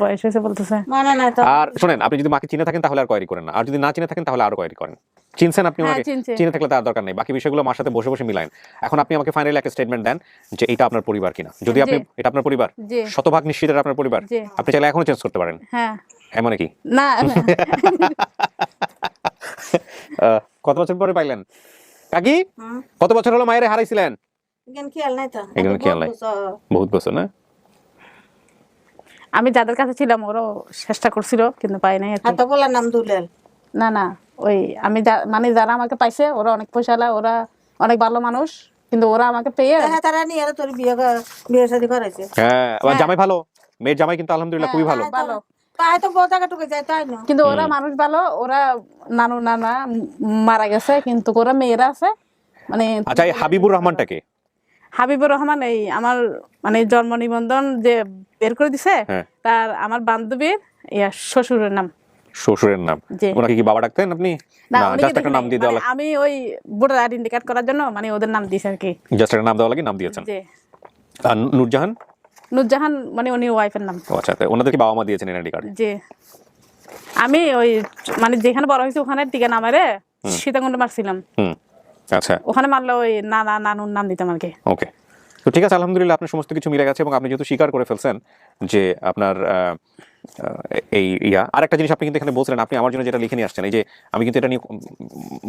বয়স হয়েছে বলতেছে। মানে না তো আর শোনেন, আপনি যদি মাকে চিনে থাকেন তাহলে আর কোয়ারি করেন না, আর যদি না চিনে থাকেন তাহলে আরো কোয়ারি করেন। চিনছেন আপনি হ্যাঁ, ওনাকে? চিনছি। চিনে থাকলে তার দরকার নেই, বাকি বিষয়গুলো মার সাথে বসে বসে মিলায়েন। এখন আপনি আমাকে ফাইনালি একটা স্টেটমেন্ট দেন যে এটা আপনার পরিবার কিনা। যদি আপনি এটা আপনার পরিবার, জি। শতভাগ নিশ্চিত এটা আপনার পরিবার, জি। আপনি চাইলে এখনো চেঞ্জ করতে পারেন। হ্যাঁ হ্যাঁ মানে কি? না কত বছর পরে পাইলেন কাকি? কত বছর হলো মায়ের হারাইছিলেন? এখান খেয়াল নাই তো এগুলো খেয়াল নাই, বহুত বছর না? আমি যাদের কাছে ছিলাম ওরাও চেষ্টা করছিল কিন্তু পাই নাই আর কি। হাতে বলার নাম দুলাল। না না, ওই আমি মানে যারা আমাকে পাইছে ওরা অনেক পয়সাওয়ালা, ওরা অনেক ভালো মানুষ, কিন্তু ওরা আমাকে পেয়ে হ্যাঁ তারা নিয়ে আর তোর বিয়ে শাদী করেছে। হ্যাঁ, আবার জামাই ভালো, মেয়ের জামাই কিন্তু আলহামদুলিল্লাহ খুবই ভালো। ভালো, তাই তো বড় জায়গা টুকে যায় তাই না। কিন্তু ওরা মানুষ ভালো, ওরা নানু নানা মারা গেছে কিন্তু ওরা মেয়েরা আছে মানে। আচ্ছা, এই হাবিবুর রহমানটাকে? হাবিবুর রহমান এই আমার মানে জন্ম নিবন্ধন যে বের করে দিছে, হ্যাঁ। তার আমার বান্ধবীর শ্বশুরের নাম। শ্বশুরের নাম? জি। ওনাকে কি বাবা ডাকতেন আপনি? না, না, উনি জাস্ট কি একটা নাম দেখি দিয়ে নাই, দেওয়া মানে আমি ওই ভোটার আইডি ইন্ডিকেট করার জন্য মানে ওদের নাম দিয়েছে আর কি। জাস্ট একটা নাম দেওয়া লাগে, নাম দিয়েছেন। জি। আর নূরজাহান? নূরজাহান মানে উনি ওয়াইফের নাম। ও আচ্ছা, ওনাদেরকে বাবা মা দিয়েছেন এনআইডি কার্ড? জি। আমি ওই মানে যেখানে বড় হয়েছে ওখানে টিকা নামারে সীতাকুণ্ড মারছিলাম। আচ্ছা, ওখানে মারলে ওই নানা নানুর নাম দিতাম আর কি। ওকে, তো ঠিক আছে, আলহামদুলিল্লাহ আপনার সমস্ত কিছু মিলে গেছে এবং আপনি যেহেতু স্বীকার করে ফেলছেন যে আপনার এই আরেকটা জিনিস আপনি কিন্তু এখানে বলছিলেন, আপনি আমার জন্য যেটা লিখে নিয়ে আসছেন, এই যে আমি কিন্তু এটা নিয়ে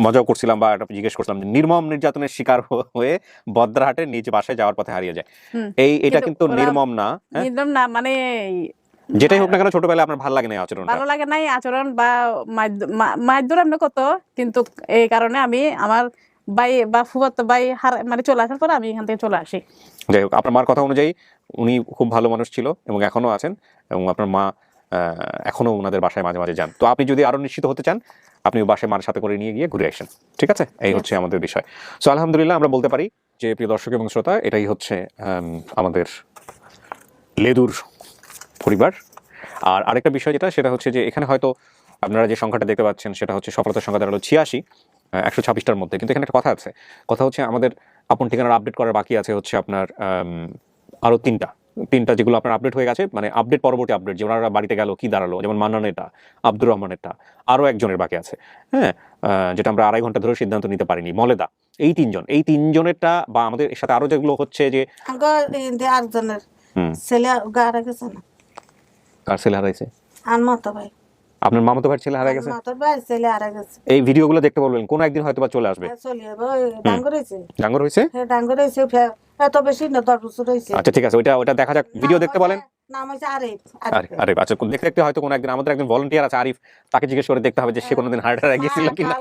মজাও করছিলাম বা এটা জিজ্ঞেস করছিলাম, নির্মম নির্যাতনের শিকার হয়ে বদ্রাহাটের নিজ বাসায় যাওয়ার পথে হারিয়ে যায়। এটা কিন্তু নির্মম না, নির্মম না মানে যেটাই হোক না কেন ছোটবেলায় আপনার ভালো লাগে না আচরণটা? ভালো লাগে নাই আচরণ বা মারধর এমনি কত, কিন্তু এই কারণে আমি আমার ভাই বা ফুফাতো ভাই মানে চলে আসার পর আমি এখান থেকে চলে আসি। যাই হোক, আপনার মার কথা অনুযায়ী উনি খুব ভালো মানুষ ছিল এবং এখনো আছেন, এবং আপনার মা এখনো ওনাদের বাসায় মাঝে মাঝে যান। তো আপনি যদি আরো নিশ্চিত হতে চান, আপনি বাসায় মার সাথে করে নিয়ে গিয়ে ঘুরে আসেন, ঠিক আছে? এই হচ্ছে আমাদের বিষয়। সো আলহামদুলিল্লাহ আমরা বলতে পারি যে প্রিয় দর্শক এবং শ্রোতা, এটাই হচ্ছে আমাদের লেদুর পরিবার। আর আরেকটা বিষয় যেটা, সেটা হচ্ছে যে এখানে হয়তো আপনারা যে সংখ্যাটা দেখতে পাচ্ছেন সেটা হচ্ছে সফলতার সংখ্যা দাঁড়ালো 86, 126টার মধ্যে। কিন্তু এখানে একটা কথা আছে, কথা হচ্ছে আমাদের আপন ঠিকানার আপডেট করার বাকি আছে হচ্ছে আপনার আরও তিনটা যেগুলো আপনার আপডেট হয়ে গেছে, মানে আপডেট পরবর্তী আপডেট, যে ওনারা বাড়িতে গেল কি দাঁড়ালো, যেমন মান্নানেরটা, আব্দুর রহমানেরটা, আরও একজনের বাকি আছে, হ্যাঁ, যেটা আমরা 2.5 ঘন্টা ধরে সিদ্ধান্ত নিতে পারিনি, মলেদা। এই তিনজনেরটা বা আমাদের সাথে আরো যেগুলো হচ্ছে যে আরেকজনের ছেলে হারা গেছে না। কার ছেলে হারাইছে? আনমতো ভাই, আপনার মামাতো ভাইয়ের ছেলে হারা গেছে। মামাতো ভাই ছেলে হারা গেছে। এই ভিডিওগুলো দেখতে বলবেন, কোন একদিন হয়তো বা চলে আসবে। চলে যাবে, ওই ডাঙ্গর হয়েছে। ডাঙ্গর হয়েছে? হ্যাঁ ডাঙ্গর হয়েছে, এত বেশি না 10 বছর হয়েছে। আচ্ছা ঠিক আছে, ওটা দেখা যাক, ভিডিও দেখতে বলেন। নাম হচ্ছে আরিফ। আরিফ, আচ্ছা দেখতে দেখতে হয়তো কোন একদিন আমাদের একজন ভলান্টিয়ার আছে আরিফ, তাকে জিজ্ঞেস করে দেখতে হবে যে সে কোনোদিন হার্ট অ্যাটাক গিয়েছিল কিনা।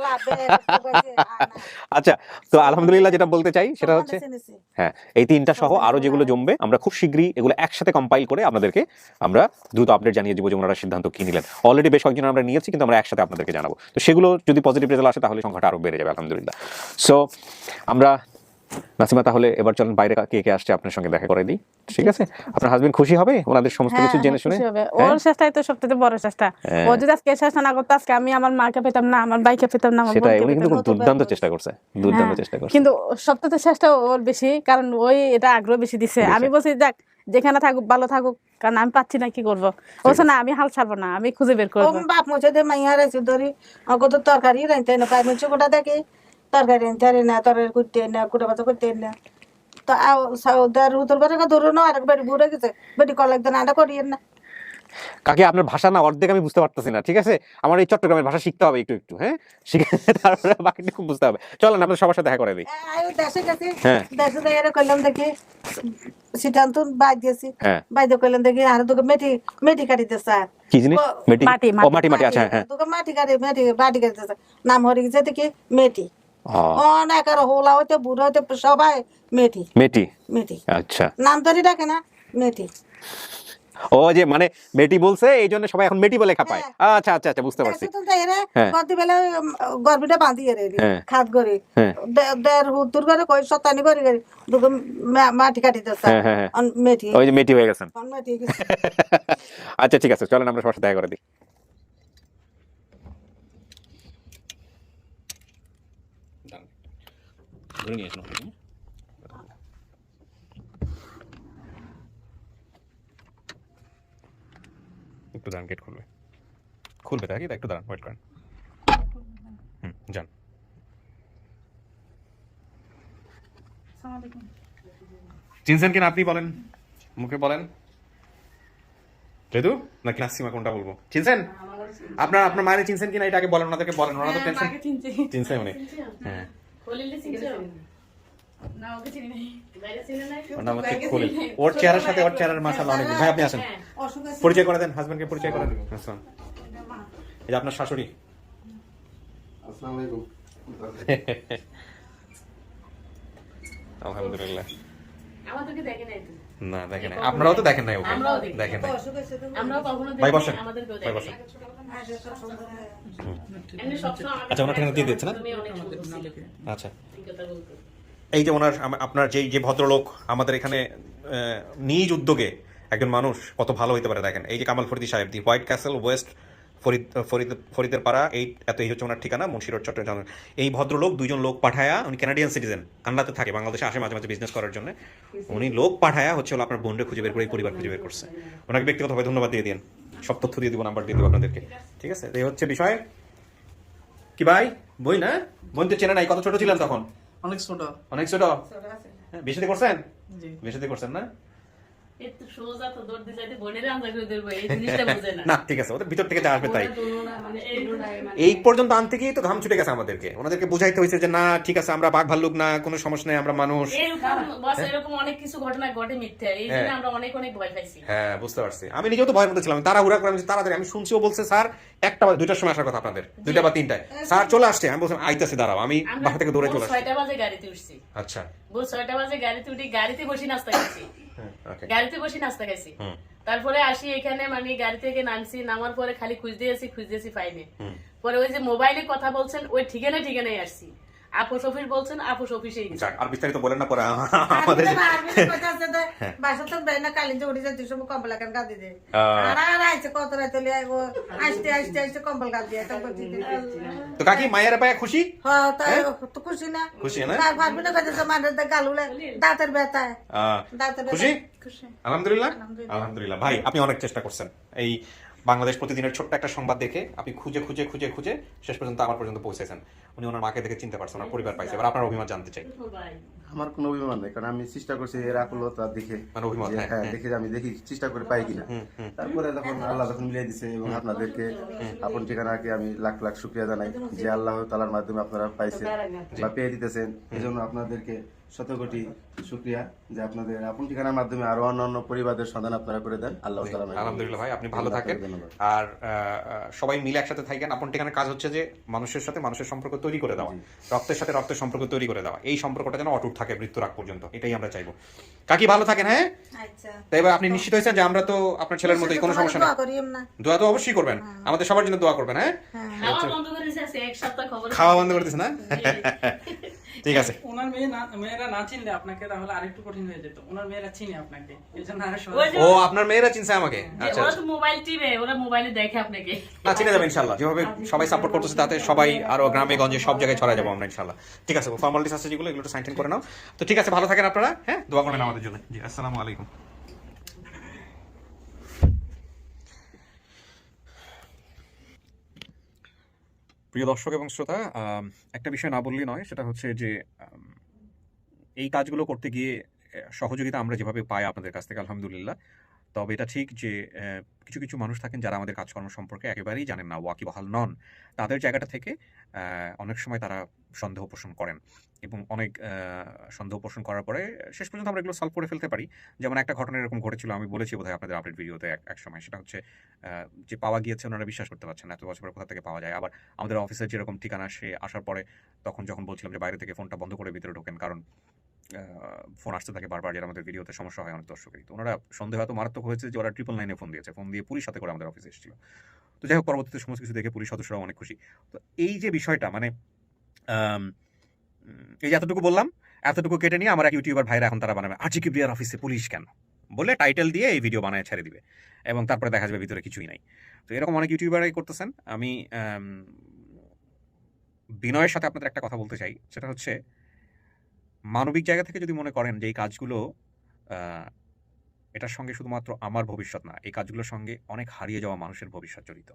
আচ্ছা, তো আলহামদুলিল্লাহ যেটা বলতে চাই সেটা হচ্ছে, হ্যাঁ, এই তিনটা সহ আরো যেগুলো জমবে আমরা খুব শীঘ্রই এগুলো একসাথে কম্পাইল করে আপনাদেরকে আমরা দ্রুত আপডেট জানিয়ে দেবো যে ওনারা সিদ্ধান্ত কি নিলেন। অলরেডি বেশ কয়েকজন আমরা নিয়েছি, কিন্তু আমরা একসাথে আপনাদেরকে জানাবো। তো সেগুলো যদি পজিটিভ রেজাল্ট আসে তাহলে সংখ্যাটা আরো বেড়ে যাবে আলহামদুলিল্লাহ। সো আমরা নাসিমা, তাহলে এবার চলেন বাইরে কে কে আসছে আপনার সঙ্গে দেখা করে দিই, ঠিক আছে? আপনার হাজবেন্ড খুশি হবে ওনাদের সমস্ত কিছু জেনে শুনে? ওর চেষ্টাই তো সবথেকে বড় চেষ্টা। ও যদি আজকে চেষ্টা না করতো, আজকে আমি আমার মাকে পেতাম না, আমার ভাইকে পেতাম না, আমার সেটাই, বোনকে উনি কিন্তু পেতাম খুব দুর্দান্ত চেষ্টা করছে, দুর্দান্ত চেষ্টা করছে। কিন্তু সবথেকে চেষ্টা ওর বেশি, কারণ ওই এটা আগ্রহ বেশি দিছে। আমি বলছি যাক যেখানে থাকুক ভালো থাকুক, কারণ আমি পাচ্ছি না কি করবো। ও না আমি হাল ছাড়বো না, আমি খুঁজে বের করবো। বাপ মুছে দে মাইয়া রাইছে ধরি আমাকে তো তরকারি রাইতে না পাই, মুছে কোটা দেখে তরকারি রাইতে না, তরকারি করতে না, কুটা বাচ্চা করতে না। তো উত্তর বারে ধরো না, আরেক বাড়ি বুড়ে গেছে, বেটি কল একদিন আডা করিয়েন না। কাকে আপনার ভাষা না অর্ধেক আমি বুঝতে পারতেছি না, ঠিক আছে? আমার এই চট্টগ্রামের ভাষা শিখতে হবে একটু একটু, হ্যাঁ, শিখে তারপরে বাকিটুকু বুঝতে হবে। চলেন আপনার সবার সাথে দেখা করে দিই। দেশে গেছি, দেশে যাই করলাম দেখি সিদ্ধান্ত বাদ দিয়েছি, বাইদে করলাম দেখি আর তোকে মেটি কাটিতেছে। কি জিনিস? মাটি? ও মাটি, আচ্ছা হ্যাঁ, তোকে মাটি কাটিতেছে, নাম হরে গেছে দেখি মেটি। অনেক আর হোলা হইতে বুড়ো হইতে সবাই মেটি মেটি মেটি, আচ্ছা, নাম ধরে ডাকে না মেটি। ও যে মানে মেটি বলছে এই জন্য সবাই এখন মেটি বলে খাপায়। আচ্ছা আচ্ছা আচ্ছা, বুঝতে পারছি। গদি বেলা গর্বিটা বাঁধি রে খাত করে দেড় হুতুর করে কই শতানি করে দুটো মাটি কাটিতেছে মেটি, ওই যে মেটি হয়ে গেছেন। আচ্ছা ঠিক আছে, চলেন আমরা সবার সাথে দেখা করে দিই। ধরে নিয়ে আসুন। একটু দাঁড়ান, গেট খুলবে তাই একটু দাঁড়ান, ওয়েট করেন। যান। চিনছেন কিনা আপনি বলেন, মুখে বলেন। লেদু নাকি নাসিমা, কোনটা বলবো? চিনছেন? আপনার মায়ের চিনছেন কিনা এটা আগে বলেন, ওনাদেরকে বলেন, ওনারা তো টেনশন। চিনছে উনি? হ্যাঁ, ওর নাম হচ্ছে খলিল। ওর চেহারার সাথে ওর চেহারার মাশাআল্লাহ অনেক। ভাই আপনি আসেন, পরিচয় করে দেন, হাজবেন্ডকে পরিচয় করে দেন। আসসালাম, এই যে আপনার শাশুড়ি। আসসালামু আলাইকুম। আলহামদুলিল্লাহ। আমাদেরকে দেখে নাই তো। না দেখেন নাই, আপনারাও তো দেখেন নাই ওকে, দেখেন নাই। আমরাও কখনো ভাই দেখি বসেন, নাই, আমাদেরকেও ভাই দেখে বসেন। নাই। এমনি সবসময় আমাকে আচ্ছা, ওনার ঠিকানা দিয়ে দিচ্ছেন না? তুমি অনেক সুন্দর ছিলে। আচ্ছা, এই কথা বলতো। এই যে ওনার আপনার যে ভদ্রলোক আমাদের এখানে নিজ উদ্যোগে একজন মানুষ কত ভালো হইতে পারে দেখেন। এই যে কামাল ফরিদি সাহেব, দি হোয়াইট ক্যাসেল, ওয়েস্ট ফরিদের পাড়া, এই হচ্ছে ওনার ঠিকানা, মুন্সি রোড, চট্টগ্রাম। এই ভদ্রলোক দুইজন লোক পাঠায়া, উনি কানাডিয়ান সিটিজেন, কানাডাতে থাকে, বাংলাদেশে আসে মাঝে মাঝে বিজনেস করার জন্য। উনি লোক পাঠায়া হচ্ছে হলো আপনার বোনকে খুঁজে বের করে, এই পরিবার খুঁজে বের করছে। ওনাকে ব্যক্তিগতভাবে ধন্যবাদ দিয়ে দিন, সব তথ্য দিয়ে দিব, নাম্বার দিয়ে দিব আপনাদেরকে, ঠিক আছে? এই হচ্ছে বিষয়। কি ভাই, বই না? বোন তো চেনা নাই, কত ছোট ছিলেন তখন? অনেক ছোট। অনেক ছোট। বিয়ে শাদী করছেন? জি। বিয়ে শাদী করছেন না? একটু সোজা তো দৌড় দিয়ে যাইতে বোনের আন্দা করে দেবো, এই জিনিসটা বুঝে না। না ঠিক আছে, ওদের ভিতর থেকে যা আসবে তাই। মানে এই এই পর্যন্ত আনতে গিয়ে তো ঘাম ছুটে গেছে আমাদেরকে, ওনাদেরকে বুঝাইতে হয়েছে যে না ঠিক আছে, আমরা বাঘ ভাল্লুক না, কোনো সমস্যা নেই, আমরা মানুষ। এরকম বস, এরকম অনেক কিছু ঘটনা ঘটে মিথ্যা, এই জন্য আমরা অনেক ভয় পাইছি। হ্যাঁ বুঝতে পারছি, আমি নিজেও তো ভয়ের মধ্যে ছিলাম, তারা হুড়া করে তাড়াতাড়ি। আমি শুনছিও বলছে স্যার 1টা বা 2টার সময় আসার কথা আপনাদের, 2টা বা 3টায়। স্যার চলে আসছে, আমি বলছিলাম আইতাছে, দাঁড়াও। আমি বাসা থেকে দৌড়ে চলে আসছি। 6টা বাজে গাড়িতে উঠছি। আচ্ছা, ভোর 6টা বাজে গাড়িতে উঠি, গাড়িতে বসে নাস্তা খাইছি। ওকে। গাড়িতে বসে নাস্তা খাইছি। তারপরে আসি এখানে, মানে গাড়ি থেকে নামছি, নামার পরে খালি খুঁজতেছি পাইনি। পরে ওই যে মোবাইলে কথা বলছেন, ওই ঠিকানায় আসছি। আপোষ অফিস বলছেন, আপোষ অফিসে গেছি। যাক, আর বিস্তারিত বলেন না, পরে আমাদের বাসা তো বেনা কালি যে উঠে যাচ্ছে সব কম্বল এখন গাদি দিয়ে আর আইছে কত রাতে আসতে কম্বল গাদি দিয়ে তো কাকি মায়ের পায়ে খুশি? হ্যাঁ তাই তো খুশি না? খুশি না? তার ভাবি না কথা মানের গালুলে দাঁতের ব্যথা, দাঁতের খুশি? খুশি আলহামদুলিল্লাহ, আলহামদুলিল্লাহ। ভাই আপনি অনেক চেষ্টা করছেন, এই বাংলাদেশ প্রতিদিনের ছোট্ট একটা সংবাদ দেখে আপনি খুঁজে খুঁজে খুঁজে খুঁজে শেষ পর্যন্ত আমার পর্যন্ত পৌঁছেছেন। উনি ওনার মাকে দেখে চিনতে পারছেন, ওনার পরিবার পাইছে। এবার আপনার অভিমত জানতে চাই। আমার কোনো অভিমান নেই, কারণ আমি চেষ্টা করছি এরা করলো তা দেখে, মানে অভিমত, যে, হ্যাঁ, হ্যাঁ হ্যাঁ। দেখে আমি দেখি চেষ্টা করে পাই কিনা। তারপরে যখন আল্লাহ যখন মিলিয়ে দিছে এবং আপনাদেরকে আপন ঠিকানাকে আমি লাখ লাখ শুকরিয়া জানাই যে আল্লাহ তাআলার মাধ্যমে আপনারা পাইছেন বা পেয়ে দিতেছেন। এই জন্য আপনাদেরকে শত কোটি শুকরিয়া যে আপনাদের আপন ঠিকানার মাধ্যমে আরো অন্যান্য পরিবারের সন্ধান আপনারা করে দেন। আল্লাহ তাআলা আলহামদুলিল্লাহ ভাই, আপনি ভালো থাকেন। আর সবাই মিলে একসাথে থাকেন। আপন ঠিকানার কাজ হচ্ছে যে মানুষের সাথে মানুষের সম্পর্ক তৈরি করে দেওয়া, রক্তের সাথে রক্তের সম্পর্ক তৈরি করে দেওয়া। এই সম্পর্কটা যেন অটুট থাকে মৃত্যুর আগ পর্যন্ত, এটাই আমরা চাইবো। কাকি ভালো থাকেন। হ্যাঁ আচ্ছা, তো এবার আপনি নিশ্চিত হয়েছেন যে আমরা তো আপনার ছেলের মতোই, কোনো সমস্যা নেই। দোয়া তো অবশ্যই করবেন, আমাদের সবার জন্য দোয়া করবেন। হ্যাঁ, খাওয়া বন্ধ করে দিয়েছে, এক সপ্তাহ খবর খাওয়া বন্ধ করে দিস না? ঠিক আছে। ওনার মেয়েরা না চিনলে আপনাকে তাহলে আরেকটু কঠিন হয়ে যেত। ওনার মেয়েরা চিনে আপনাকে, এই জন্য আরো সহজ। ওই যে- ও আপনার মেয়েরা চিনছে আমাকে? আচ্ছা ওরা তো মোবাইল টিপে, ওরা মোবাইলে দেখে আপনাকে। না, চিনে যাবে ইনশাল্লাহ। যেভাবে সবাই সাপোর্ট করতেছে তাতে সবাই আরো গ্রামে গঞ্জে সব জায়গায় ছড়ায় যাবো আমরা ইনশাল্লাহ। ঠিক আছে, ফর্মালিটিস আছে যেগুলো, এগুলো সাইন করে নাও। তো ঠিক আছে, ভালো থাকেন আপনারা। হ্যাঁ, দোয়া করেন আমাদের জন্য। জি, আসসালামু আলাইকুম। প্রিয় দর্শক এবং শ্রোতা, একটা বিষয় না বললেই নয়, সেটা হচ্ছে যে এই কাজগুলো করতে গিয়ে সহযোগিতা আমরা যেভাবে পাই আপনাদের কাছ থেকে আলহামদুলিল্লাহ। তবে এটা ঠিক যে কিছু কিছু মানুষ থাকেন যারা আমাদের কাজকর্ম সম্পর্কে একেবারেই জানেন না, ওয়াকিবহাল নন। তাদের জায়গাটা থেকে অনেক সময় তারা সন্দেহ পোষণ করেন এবং অনেক সন্দেহ পোষণ করার পরে শেষ পর্যন্ত আমরা এগুলো সলভ করে ফেলতে পারি। যেমন একটা ঘটনা এরকম ঘটেছিল, আমি বলেছি বোধহয় আপনাদের আপডেট ভিডিওতে এক সময়। সেটা হচ্ছে যে পাওয়া গিয়েছে, ওনারা বিশ্বাস করতে পারছেন না, এত বছর পরে কোথা থেকে পাওয়া যায়। আবার আমাদের অফিসের যেরকম ঠিকানা, সে আসার পরে তখন যখন বলছিলাম যে বাইরে থেকে ফোনটা বন্ধ করে ভিতরে ঢোকেন, কারণ ফোন আসতে থাকে বারবার, যেটা আমাদের ভিডিওতে সমস্যা হয় অনেক দর্শকেরই। তো ওনারা সন্দেহ এত মারাত্মক হয়েছে যে ওরা 999 ফোন দিয়েছে, ফোন দিয়ে পুলিশ সাথে করে আমাদের অফিসে এসেছিল। তো যাই হোক, পরবর্তীতে সমস্ত কিছু দেখে পুলিশ সদস্যরাও অনেক খুশি। তো এই যে বিষয়টা, মানে এই যে এতটুকু বললাম, এতটুকু কেটে নিয়ে আমার এক ইউটিউবার ভাইরা এখন তারা বানাবে আরজি কিবরিয়ার অফিসে পুলিশ কেন বলে টাইটেল দিয়ে এই ভিডিও বানায় ছেড়ে দিবে, এবং তারপরে দেখা যাবে ভিতরে কিছুই নাই। তো এরকম অনেক ইউটিউবারই করতেছেন। আমি বিনয়ের সাথে আপনাদের একটা কথা বলতে চাই, সেটা হচ্ছে মানবিক জায়গা থেকে যদি মনে করেন যে এই কাজগুলো এটার সঙ্গে শুধুমাত্র আমার ভবিষ্যৎ না, এই কাজগুলোর সঙ্গে অনেক হারিয়ে যাওয়া মানুষের ভবিষ্যৎ জড়িত।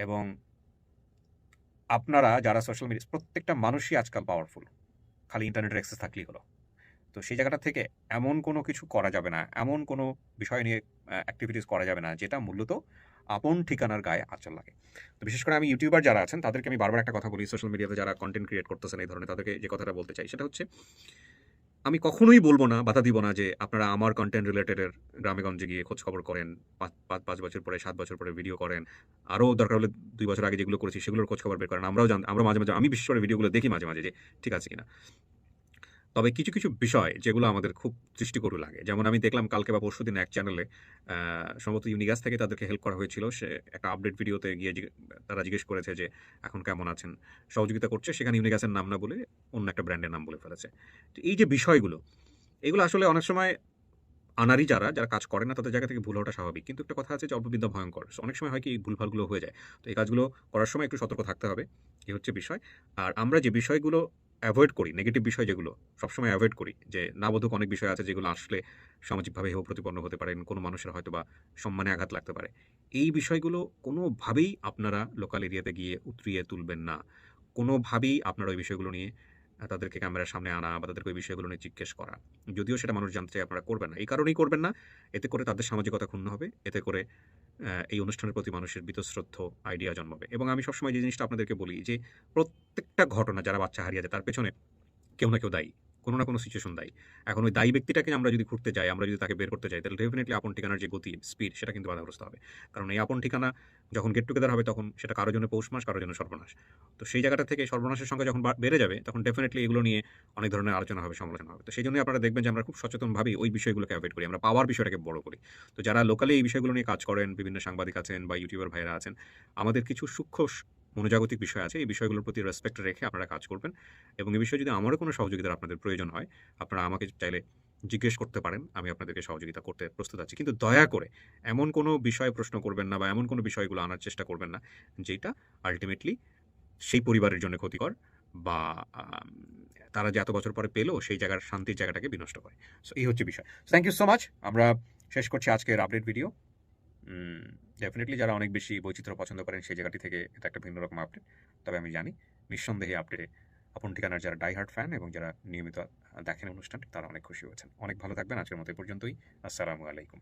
এবং আপনারা যারা সোশ্যাল মিডিয়া, প্রত্যেকটা মানুষই আজকাল পাওয়ারফুল, খালি ইন্টারনেটের অ্যাক্সেস থাকলেই হলো। তো সেই জায়গাটা থেকে এমন কোনো কিছু করা যাবে না, এমন কোনো বিষয় নিয়ে অ্যাক্টিভিটিস করা যাবে না যেটা মূলত আপন ঠিকানার গায়ে আঁচল লাগে। তো বিশেষ করে আমি ইউটিউবার যারা আছেন তাদেরকে আমি বারবার একটা কথা বলি, সোশ্যাল মিডিয়াতে যারা কন্টেন্ট ক্রিয়েট করতেছেন এই ধরনের, তাদেরকে যে কথাটা বলতে চাই সেটা হচ্ছে, আমি কখনোই বলবো না, বাধা দিব না যে আপনারা আমার কন্টেন্ট রিলেটেডের গ্রামেগঞ্জে গিয়ে খোঁজ খবর করেন, 5 বছর পরে 7 বছর পরে ভিডিও করেন, আরও দরকার হলে 2 বছর আগে যেগুলো করেছি সেগুলোর খোঁজ খবর বের করেন। আমরা মাঝে মাঝে, আমি বিশেষ করে ভিডিওগুলো দেখি মাঝে মাঝে যে ঠিক আছে কিনা। তবে কিছু কিছু বিষয় যেগুলো আমাদের খুব দৃষ্টিকটু লাগে, যেমন আমি দেখলাম কালকে বা পরশুদিন এক চ্যানেলে সম্ভবত ইউনিগাস থেকে তাদেরকে হেল্প করা হয়েছিল, সে একটা আপডেট ভিডিওতে গিয়ে তারা জিজ্ঞেস করেছে যে এখন কেমন আছেন, সহযোগিতা করছে, সেখানে ইউনিগাসের নাম না বলে অন্য একটা ব্র্যান্ডের নাম বলে ফেলেছে। তো এই যে বিষয়গুলো, এগুলো আসলে অনেক সময় আনারি যারা কাজ করে না তাদের জায়গা থেকে ভুল হওয়াটা স্বাভাবিক, কিন্তু একটা কথা আছে যে অল্পবিদ্যা ভয়ঙ্কর। অনেক সময় হয় কি এই ভুলভালগুলো হয়ে যায়। তো এই কাজগুলো করার সময় একটু সতর্ক থাকতে হবে, এই হচ্ছে বিষয়। আর আমরা যে বিষয়গুলো অ্যাভয়েড করি, নেগেটিভ বিষয় যেগুলো সবসময় অ্যাভয়েড করি, যে নাবোধক অনেক বিষয় আছে যেগুলো আসলে সামাজিকভাবে হেয় প্রতিপন্ন হতে পারে, কোনো মানুষের হয়তো বা সম্মানে আঘাত লাগতে পারে। এই বিষয়গুলো কোনোভাবেই আপনারা লোকাল এরিয়াতে গিয়ে উতরিয়ে তুলবেন না। কোনোভাবেই আপনারা ওই বিষয়গুলো নিয়ে তাদেরকে ক্যামেরার সামনে আনা বা তাদেরকে ওই বিষয়গুলো নিয়ে জিজ্ঞেস করা, যদিও সেটা মানুষ জানতে চায়, আপনারা করবেন না। এই কারণেই করবেন না, এতে করে তাদের সামাজিকতা ক্ষুণ্ণ হবে, এতে করে এই অনুষ্ঠানের প্রতি মানুষের বীতশ্রদ্ধ আইডিয়া জন্মাবে। এবং আমি সবসময় যে জিনিসটা আপনাদেরকে বলি যে প্রত্যেকটা ঘটনা যারা বাচ্চা হারিয়ে যায় তার পেছনে কেউ না কেউ দায়ী, কোনো না কোনো সিচুয়েশন দায়ী। এখন ওই দায়ী ব্যক্তিটাকে আমরা যদি ঘুরতে যাই, আমরা যদি তাকে বের করতে যাই, তাহলে ডেফিনেটলি আপন ঠিকানার যে গতি, স্পিড, সেটা কিন্তু বাধাগ্রস্ত হবে। কারণ এই আপন ঠিকানা যখন গেট টুগেদার হবে তখন সেটা কারোর জন্য পৌষ মাস, কারোর জন্য সর্বনাশ। তো সেই জায়গাটা থেকে সর্বনাশের সংখ্যা যখন বেড়ে যাবে তখন ডেফিনেটলি এগুলো নিয়ে অনেক ধরনের আলোচনা হবে, সমালোচনা হবে। তো সেই জন্যই আপনারা দেখবেন যে আমরা খুব সচেতনভাবেই ওই বিষয়গুলোকে অ্যাভয়েড করি, আমরা পাওয়ার বিষয়টাকে বড় করি। তো যারা লোকালি এই বিষয়গুলো নিয়ে কাজ করেন, বিভিন্ন সাংবাদিক আছেন বা ইউটিউবার ভাইরা আছেন, আমাদের কিছু সূক্ষ্ম মনোজাগতিক বিষয় আছে, এই বিষয়গুলোর প্রতি রেসপেক্ট রেখে আপনারা কাজ করবেন। এবং এই বিষয়ে যদি আমারও কোনো সহযোগিতার আপনাদের প্রয়োজন হয়, আপনারা আমাকে চাইলে জিজ্ঞেস করতে পারেন, আমি আপনাদেরকে সহযোগিতা করতে প্রস্তুত আছি। কিন্তু দয়া করে এমন কোনো বিষয়ে প্রশ্ন করবেন না বা এমন কোনো বিষয়গুলো আনার চেষ্টা করবেন না যেটা আলটিমেটলি সেই পরিবারের জন্য ক্ষতিকর বা তারা যে এত বছর পরে পেলো সেই জায়গার শান্তির জায়গাটাকে বিনষ্ট করে। সো এই হচ্ছে বিষয়। Thank you so much. আমরা শেষ করছি আজকের আপডেট ভিডিও। ডেফিনেটলি যারা অনেক বেশি বৈচিত্র্য পছন্দ করেন সেই জায়গাটি থেকে এটা একটা ভিন্ন রকম আপডেট। তবে আমি জানি নিঃসন্দেহে আপডেটে আপন ঠিকানার যারা ডাইহার্ট ফ্যান এবং যারা নিয়মিত দেখেন অনুষ্ঠান তারা অনেক খুশি হয়েছেন। অনেক ভালো থাকবেন। আজকের মতো এই পর্যন্তই। আসসালামু আলাইকুম।